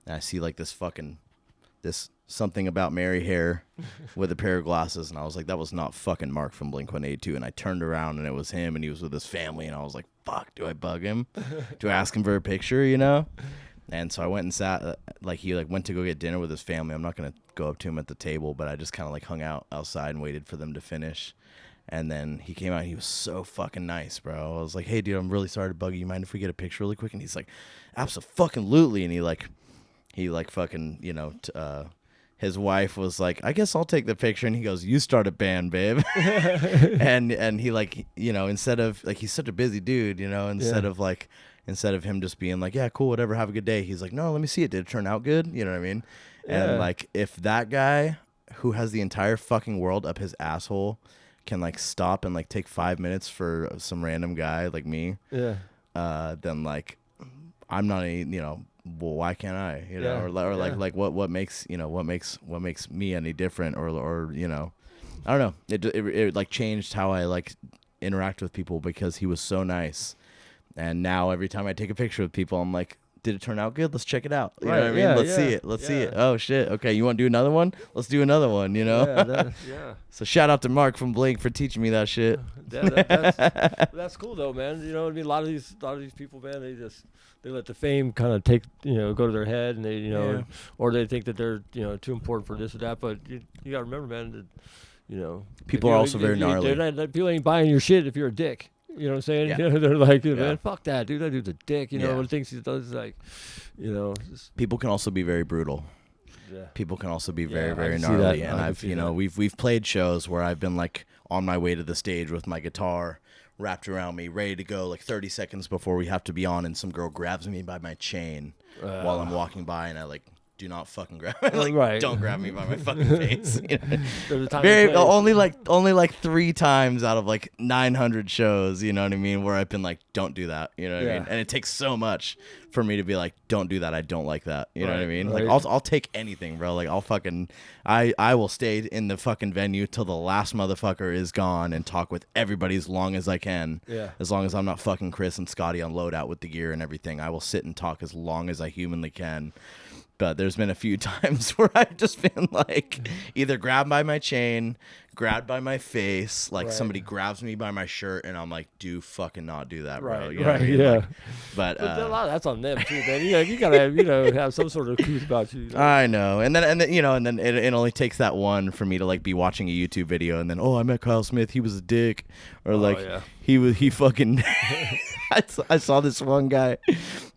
and I see like this something about Mary hair with a pair of glasses, and I was like, that was not fucking Mark from Blink-182. And I turned around, and it was him, and he was with his family, and I was like, fuck, do I bug him? Do I ask him for a picture? And so I went and sat, he went to go get dinner with his family. I'm not going to go up to him at the table, but I just kind of hung out outside and waited for them to finish. And then he came out, and he was so fucking nice, bro. I was like, hey, dude, I'm really sorry to bug you. You mind if we get a picture really quick? And he's like, abso-fucking-lutely. And his wife was like, I guess I'll take the picture. And he goes, you start a band, babe. and he instead of, he's such a busy dude, instead of him just being like, yeah, cool, whatever, have a good day. He's like, no, let me see it. Did it turn out good? You know what I mean? Yeah. And if that guy who has the entire fucking world up his asshole can stop and take 5 minutes for some random guy like me, then I'm not well, why can't I? What makes me any different, or I don't know. It changed how I interact with people, because he was so nice. And now every time I take a picture with people, I'm like, did it turn out good? Let's check it out. You know what I mean? Let's see it. Let's see it. Oh, shit. Okay, you want to do another one? Let's do another one, Yeah. So shout out to Mark from Blink for teaching me that shit. That's cool, though, man. You know what I mean? A lot of these people, man, they let the fame kind of take, go to their head, and they, or they think that they're, too important for this or that. But you got to remember, man, that, You know, People are also very gnarly. People ain't buying your shit if you're a dick. You know what I'm saying? Yeah. They're like, man, fuck that, dude. That dude's a dick. You know, what thinks he does, like, you know. People can also be very brutal. Yeah. People can also be very, very gnarly. And I've, you know, we've played shows where I've been like on my way to the stage with my guitar wrapped around me, ready to go, like 30 seconds before we have to be on, and some girl grabs me by my chain while I'm walking by, and I like, do not fucking grab me. Like, don't grab me by my fucking face. You know? Only like 3 times out of like 900 shows, you know what I mean, where I've been like, don't do that, you know what I mean? And it takes so much for me to be like, don't do that, I don't like that, you know what I mean? Like, I'll take anything, bro. Like, I'll fucking, I will stay in the fucking venue till the last motherfucker is gone and talk with everybody as long as I can. As long as I'm not fucking Chris and Scotty on loadout with the gear and everything, I will sit and talk as long as I humanly can. But there's been a few times where I've just been like either grabbed by my chain, grabbed by my face, like somebody grabs me by my shirt, and I'm like, do fucking not do that, bro. You know what I mean? Like, but a lot of that's on them too, man. You gotta have some sort of truth about you. I know, and then it only takes that one for me to like be watching a YouTube video, and then I met Kyle Smith, he was a dick, or he fucking. I saw this one guy.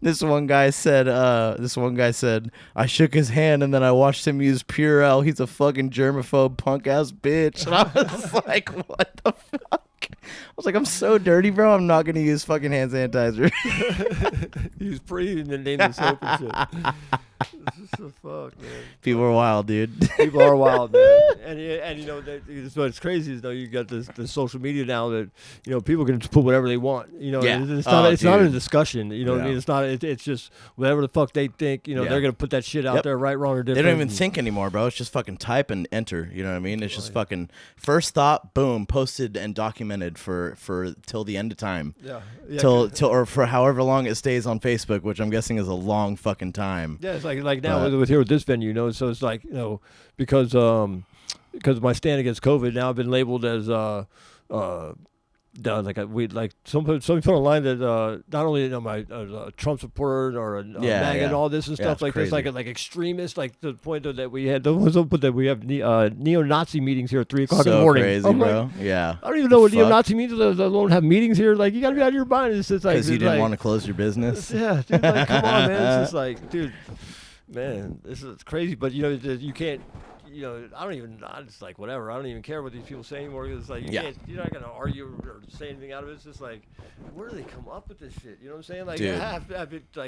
This one guy said, I shook his hand and then I watched him use Purell. He's a fucking germaphobe punk ass bitch. And I was like, what the fuck? I was like, I'm so dirty, bro. I'm not gonna use fucking hand sanitizer. He's pretty in the name of soap and shit. So fuck, man. People are wild, dude. People are wild, man. And you know, what's crazy is though you got this social media now that people can put whatever they want. You know, it's not a discussion. You know what I mean? It's not. It's just whatever the fuck they think. They're gonna put that shit out there, right, wrong, or different. They don't even think anymore, bro. It's just fucking type and enter. You know what I mean? It's just fucking first thought, boom, posted and documented for till the end of time. Till or for however long it stays on Facebook, which I'm guessing is a long fucking time. Yeah, it's like now with this venue, so it's like because of my stand against COVID, now I've been labeled as some people online that not only a Trump supporter or a MAGA and all this and stuff like this, like extremists, like to the point that we had we have neo-Nazi meetings here at 3 o'clock in the morning. Crazy, bro. Yeah, I don't even know what neo-Nazi means. Let alone have meetings here. Like, you gotta be out of your mind. It's just like because you didn't want to close your business. Yeah, dude, like, come on, man. It's just like, dude, man, this is crazy. But you can't. I'm just like, whatever. I don't even care what these people say anymore. It's like, you're not going to argue or say anything out of it. It's just like, where do they come up with this shit? You know what I'm saying? Like,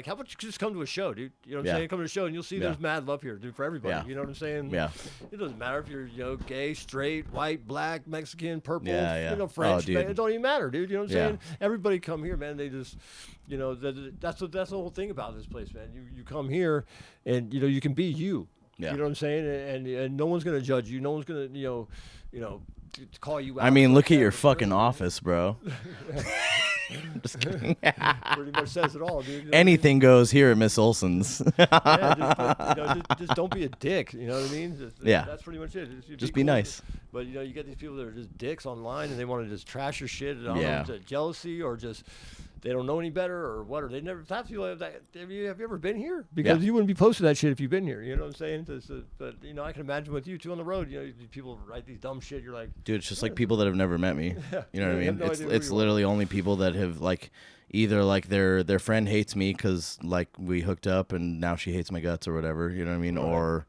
how about you just come to a show, dude? You know what I'm saying? Come to a show and you'll see there's mad love here, dude, for everybody. Yeah. You know what I'm saying? Yeah. It doesn't matter if you're, gay, straight, white, black, Mexican, purple, French. It don't even matter, dude. You know what I'm saying? Everybody come here, man. They just, that's the whole thing about this place, man. You come here and, you can be you. Yeah. You know what I'm saying? And no one's gonna judge you. No one's gonna call you out. I mean, look at your fucking office, bro. Just kidding. Pretty much says it all, dude. Anything goes here at Miss Olson's. Just don't be a dick. You know what I mean? That's pretty much it. Just be nice. But you get these people that are just dicks online and they want to just trash your shit. I don't know, jealousy or just. They don't know any better or what, or they never. Have you ever been here? Because you wouldn't be posting that shit if you've been here. You know what I'm saying? But I can imagine with you two on the road. People write these dumb shit. You're like, dude, it's just like people that have never met me. You know what I mean? It's literally only people that have like either like their friend hates me because like we hooked up and now she hates my guts or whatever. You know what I mean? Right.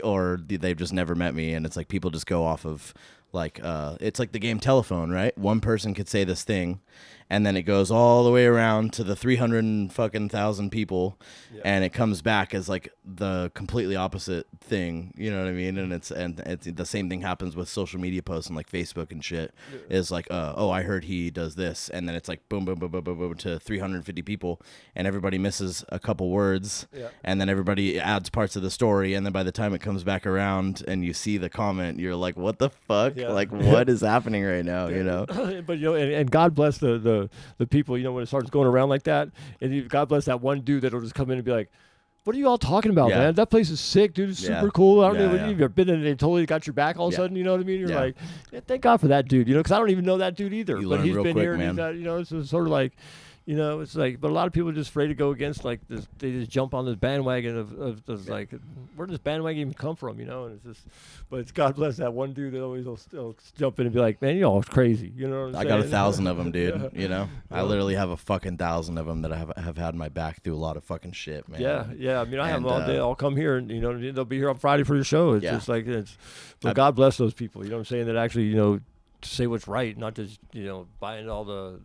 Or they've just never met me, and it's like people just go off of like it's like the game telephone, right? One person could say this thing. And then it goes all the way around to the 300,000 people, and it comes back as like the completely opposite thing. You know what I mean? And it's the same thing happens with social media posts and like Facebook and shit. Is like, I heard he does this, and then it's like boom, boom, boom, boom, boom, boom to 350 people, and everybody misses a couple words, and then everybody adds parts of the story, and then by the time it comes back around and you see the comment, you're like, what the fuck? Like, what is happening right now? You know? But and God bless the people, when it starts going around like that, and God bless that one dude that'll just come in and be like, what are you all talking about, man? That place is sick, dude. It's super cool. I don't know if you've ever been in it and totally got your back all of a sudden, you know what I mean? You're like, thank God for that dude, because I don't even know that dude either. But he's been here, man. And it's sort of like, You know, it's like, but a lot of people are just afraid to go against, like, this, they just jump on this bandwagon of like, where does this bandwagon even come from, you know? And it's just, but it's God bless that one dude that always will still jump in and be like, man, you're all crazy, you know what I'm saying? I got 1,000 of them, dude, Yeah. you know? I literally have a fucking 1,000 of them that have had my back through a lot of fucking shit, man. Yeah, I mean, I have them And, all day. I'll come here, and, you know, they'll be here on Friday for the show. It's just like, but God bless those people, you know what I'm saying, that actually, you know, say what's right, not just, you know, buying all the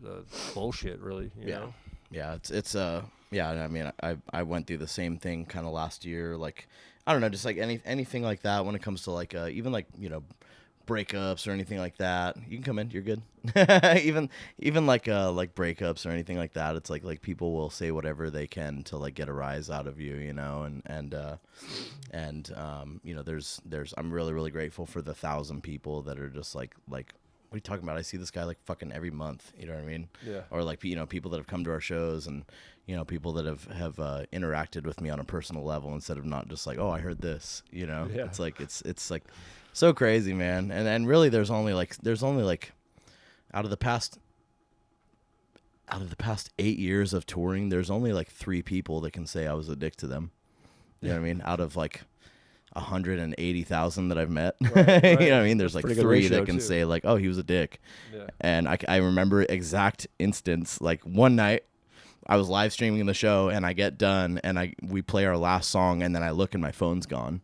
bullshit, really, you know? Yeah, it's yeah, I mean, I went through the same thing kind of last year, like, I don't know, just like anything like that when it comes to like even like, you know, breakups or anything like that. You can come in, you're good. even like breakups or anything like that. It's like people will say whatever they can to like get a rise out of you, you know, and you know, there's I'm really, really grateful for the 1,000 people that are just like what are you talking about? I see this guy like fucking every month. You know what I mean? Yeah. Or like, you know, people that have come to our shows and, you know, people that have interacted with me on a personal level instead of not just like, oh, I heard this, you know? Yeah. It's like, it's like so crazy, man. And really there's only like out of the past 8 years of touring, there's only like 3 people that can say I was a dick to them. You know what I mean? Out of like 180,000 that I've met, Right. You know what I mean? There's like 3 that can too. say like, oh, he was a dick. Yeah. And I remember exact instance, like one night I was live streaming the show and I get done and we play our last song and then I look and my phone's gone.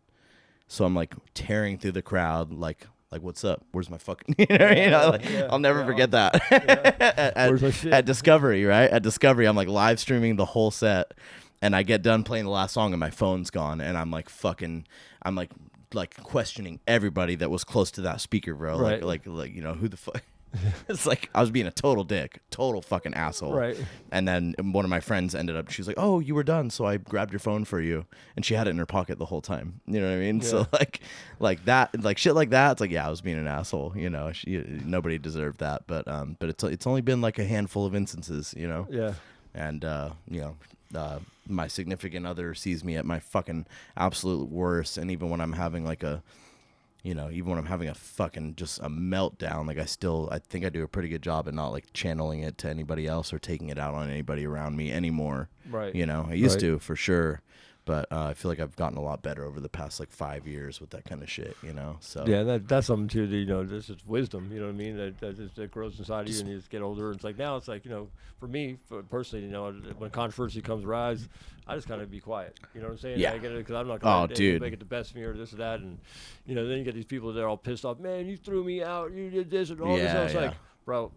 So I'm like tearing through the crowd, like what's up? Where's my fucking, you know, like, I'll never forget that. Where's my shit? At Discovery, right? At Discovery, I'm like live streaming the whole set. And I get done playing the last song and my phone's gone. And I'm like questioning everybody that was close to that speaker, bro. Right. Like, you know, who the fuck? It's like I was being a total dick, total fucking asshole. Right. And then one of my friends ended up, she's like, oh, you were done. So I grabbed your phone for you. And she had it in her pocket the whole time. You know what I mean? Yeah. So like that, like shit like that. It's like, yeah, I was being an asshole. You know, nobody deserved that. But it's only been like a handful of instances, you know? Yeah. And, you know, my significant other sees me at my fucking absolute worst. And even when I'm having like even when I'm having a fucking just a meltdown, like I think I do a pretty good job at not like channeling it to anybody else or taking it out on anybody around me anymore. Right. You know, I used to for sure. But I feel like I've gotten a lot better over the past like 5 years with that kind of shit, you know. So yeah, that's something too. You know, this is wisdom. You know what I mean? That grows inside of you, and you just get older. It's like now, it's like, you know, for me personally, you know, when controversy comes rise, I just kind of be quiet. You know what I'm saying? Yeah. Because I'm not going dude, make it the best of me or this or that, and you know, then you get these people that are all pissed off. Man, you threw me out. You did this and all this. I was like, bro,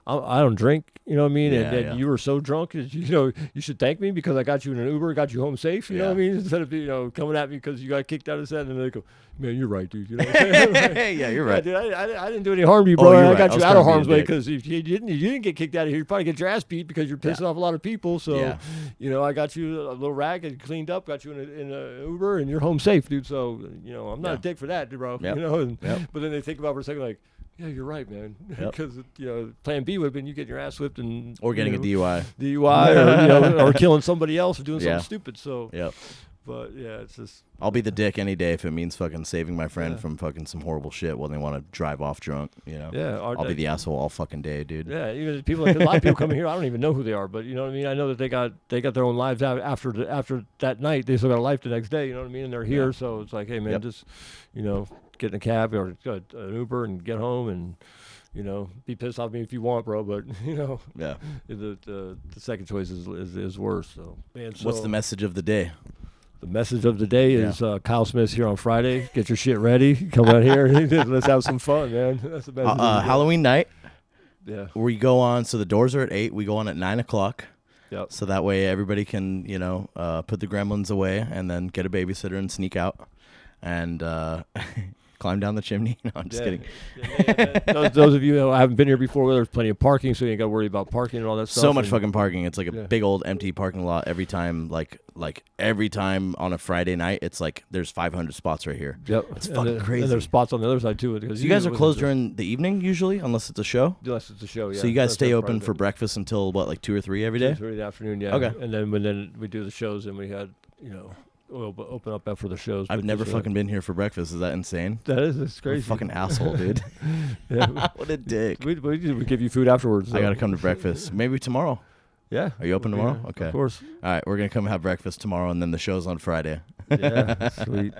I don't drink, you know what I mean? And you were so drunk that, you know, you should thank me because I got you in an Uber, got you home safe, you know what I mean? Instead of, you know, coming at me because you got kicked out of set, and they go, man, you're right, dude. You know what I'm saying? Like, yeah, you're right. Dude, I didn't do any harm to you, bro. I got you out of harm's way dick. because if you didn't get kicked out of here, you'd probably get your ass beat because you're pissing off a lot of people. So, you know, I got you a little rag and cleaned up, got you in a Uber, and you're home safe, dude. So, you know, I'm not a dick for that, dude, bro. Yep. You know, and, Yep. but then they think about it for a second, like, yeah, you're right, man. Because you know, Plan B would have been you getting your ass whipped and or getting a DUI, or you know, or killing somebody else or doing something stupid. So, but yeah, it's just. I'll be the dick any day if it means fucking saving my friend from fucking some horrible shit when they want to drive off drunk. You know, I'll be the asshole all fucking day, dude. Yeah, even people like a lot of people coming here. I don't even know who they are, but you know what I mean. I know that they got their own lives after that night. They still got a life the next day. You know what I mean? And they're here, so it's like, hey man, just you know, get in a cab or an Uber and get home and. You know, be pissed off at me if you want, bro. But you know, the second choice is worse. So, man, what's the message of the day? The message of the day is Kyle Smith's here on Friday. Get your shit ready. Come out here. Let's have some fun, man. That's the message. Halloween night. Yeah. We go on. So the doors are at 8. We go on at 9:00. Yep. So that way everybody can, you know, put the gremlins away and then get a babysitter and sneak out and climb down the chimney. No, I'm just kidding. Those of you who haven't been here before, there's plenty of parking, so you ain't got to worry about parking and all that stuff. So much fucking parking. It's like a big old empty parking lot every time. Like every time on a Friday night, it's like there's 500 spots right here. Yep, it's fucking crazy. And there's spots on the other side too. You guys are closed during the evening usually, unless it's a show. Unless it's a show, yeah. So you guys stay open for breakfast until what, like 2 or 3 every day? 2 or 3 in the afternoon, yeah. Okay. And then when we do the shows, and we had, you know. We'll open up after the shows. I've never fucking been here for breakfast. Is that insane? It's crazy. I'm a fucking asshole, dude. What a dick. We give you food afterwards. I got to come to breakfast. Maybe tomorrow. Yeah. Are you open tomorrow? Okay. Of course. All right, we're gonna come have breakfast tomorrow, and then the show's on Friday. Yeah. Sweet.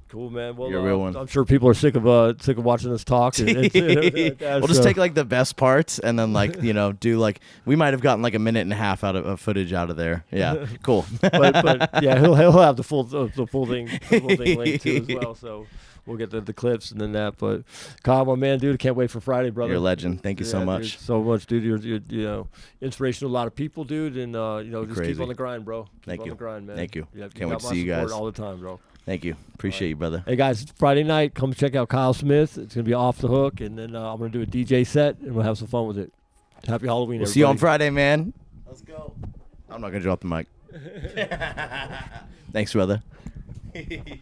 Cool, man. Well, You're a real one. I'm sure people are sick of watching us talk. And everything like that, We'll just take like the best parts and then like do like we might have gotten like a minute and a half out of footage out of there. Yeah, cool. but yeah, he'll have the full thing linked too as well. So we'll get the clips and then that. But Kyle, my man, dude, can't wait for Friday, brother. You're a legend. Thank you so much. Dude, so much, dude. You're inspirational to a lot of people, dude, and just crazy. keep on the grind, bro. Thank on you. the grind, man. Thank you. Yeah, Can't wait to see you guys all the time, bro. Thank you. Appreciate you, brother. Hey guys, Friday night, come check out Kyle Smith. It's gonna be off the hook, and then I'm gonna do a DJ set, and we'll have some fun with it. Happy Halloween! We'll everybody. see you on Friday, man. Let's go. I'm not gonna drop the mic. Thanks, brother.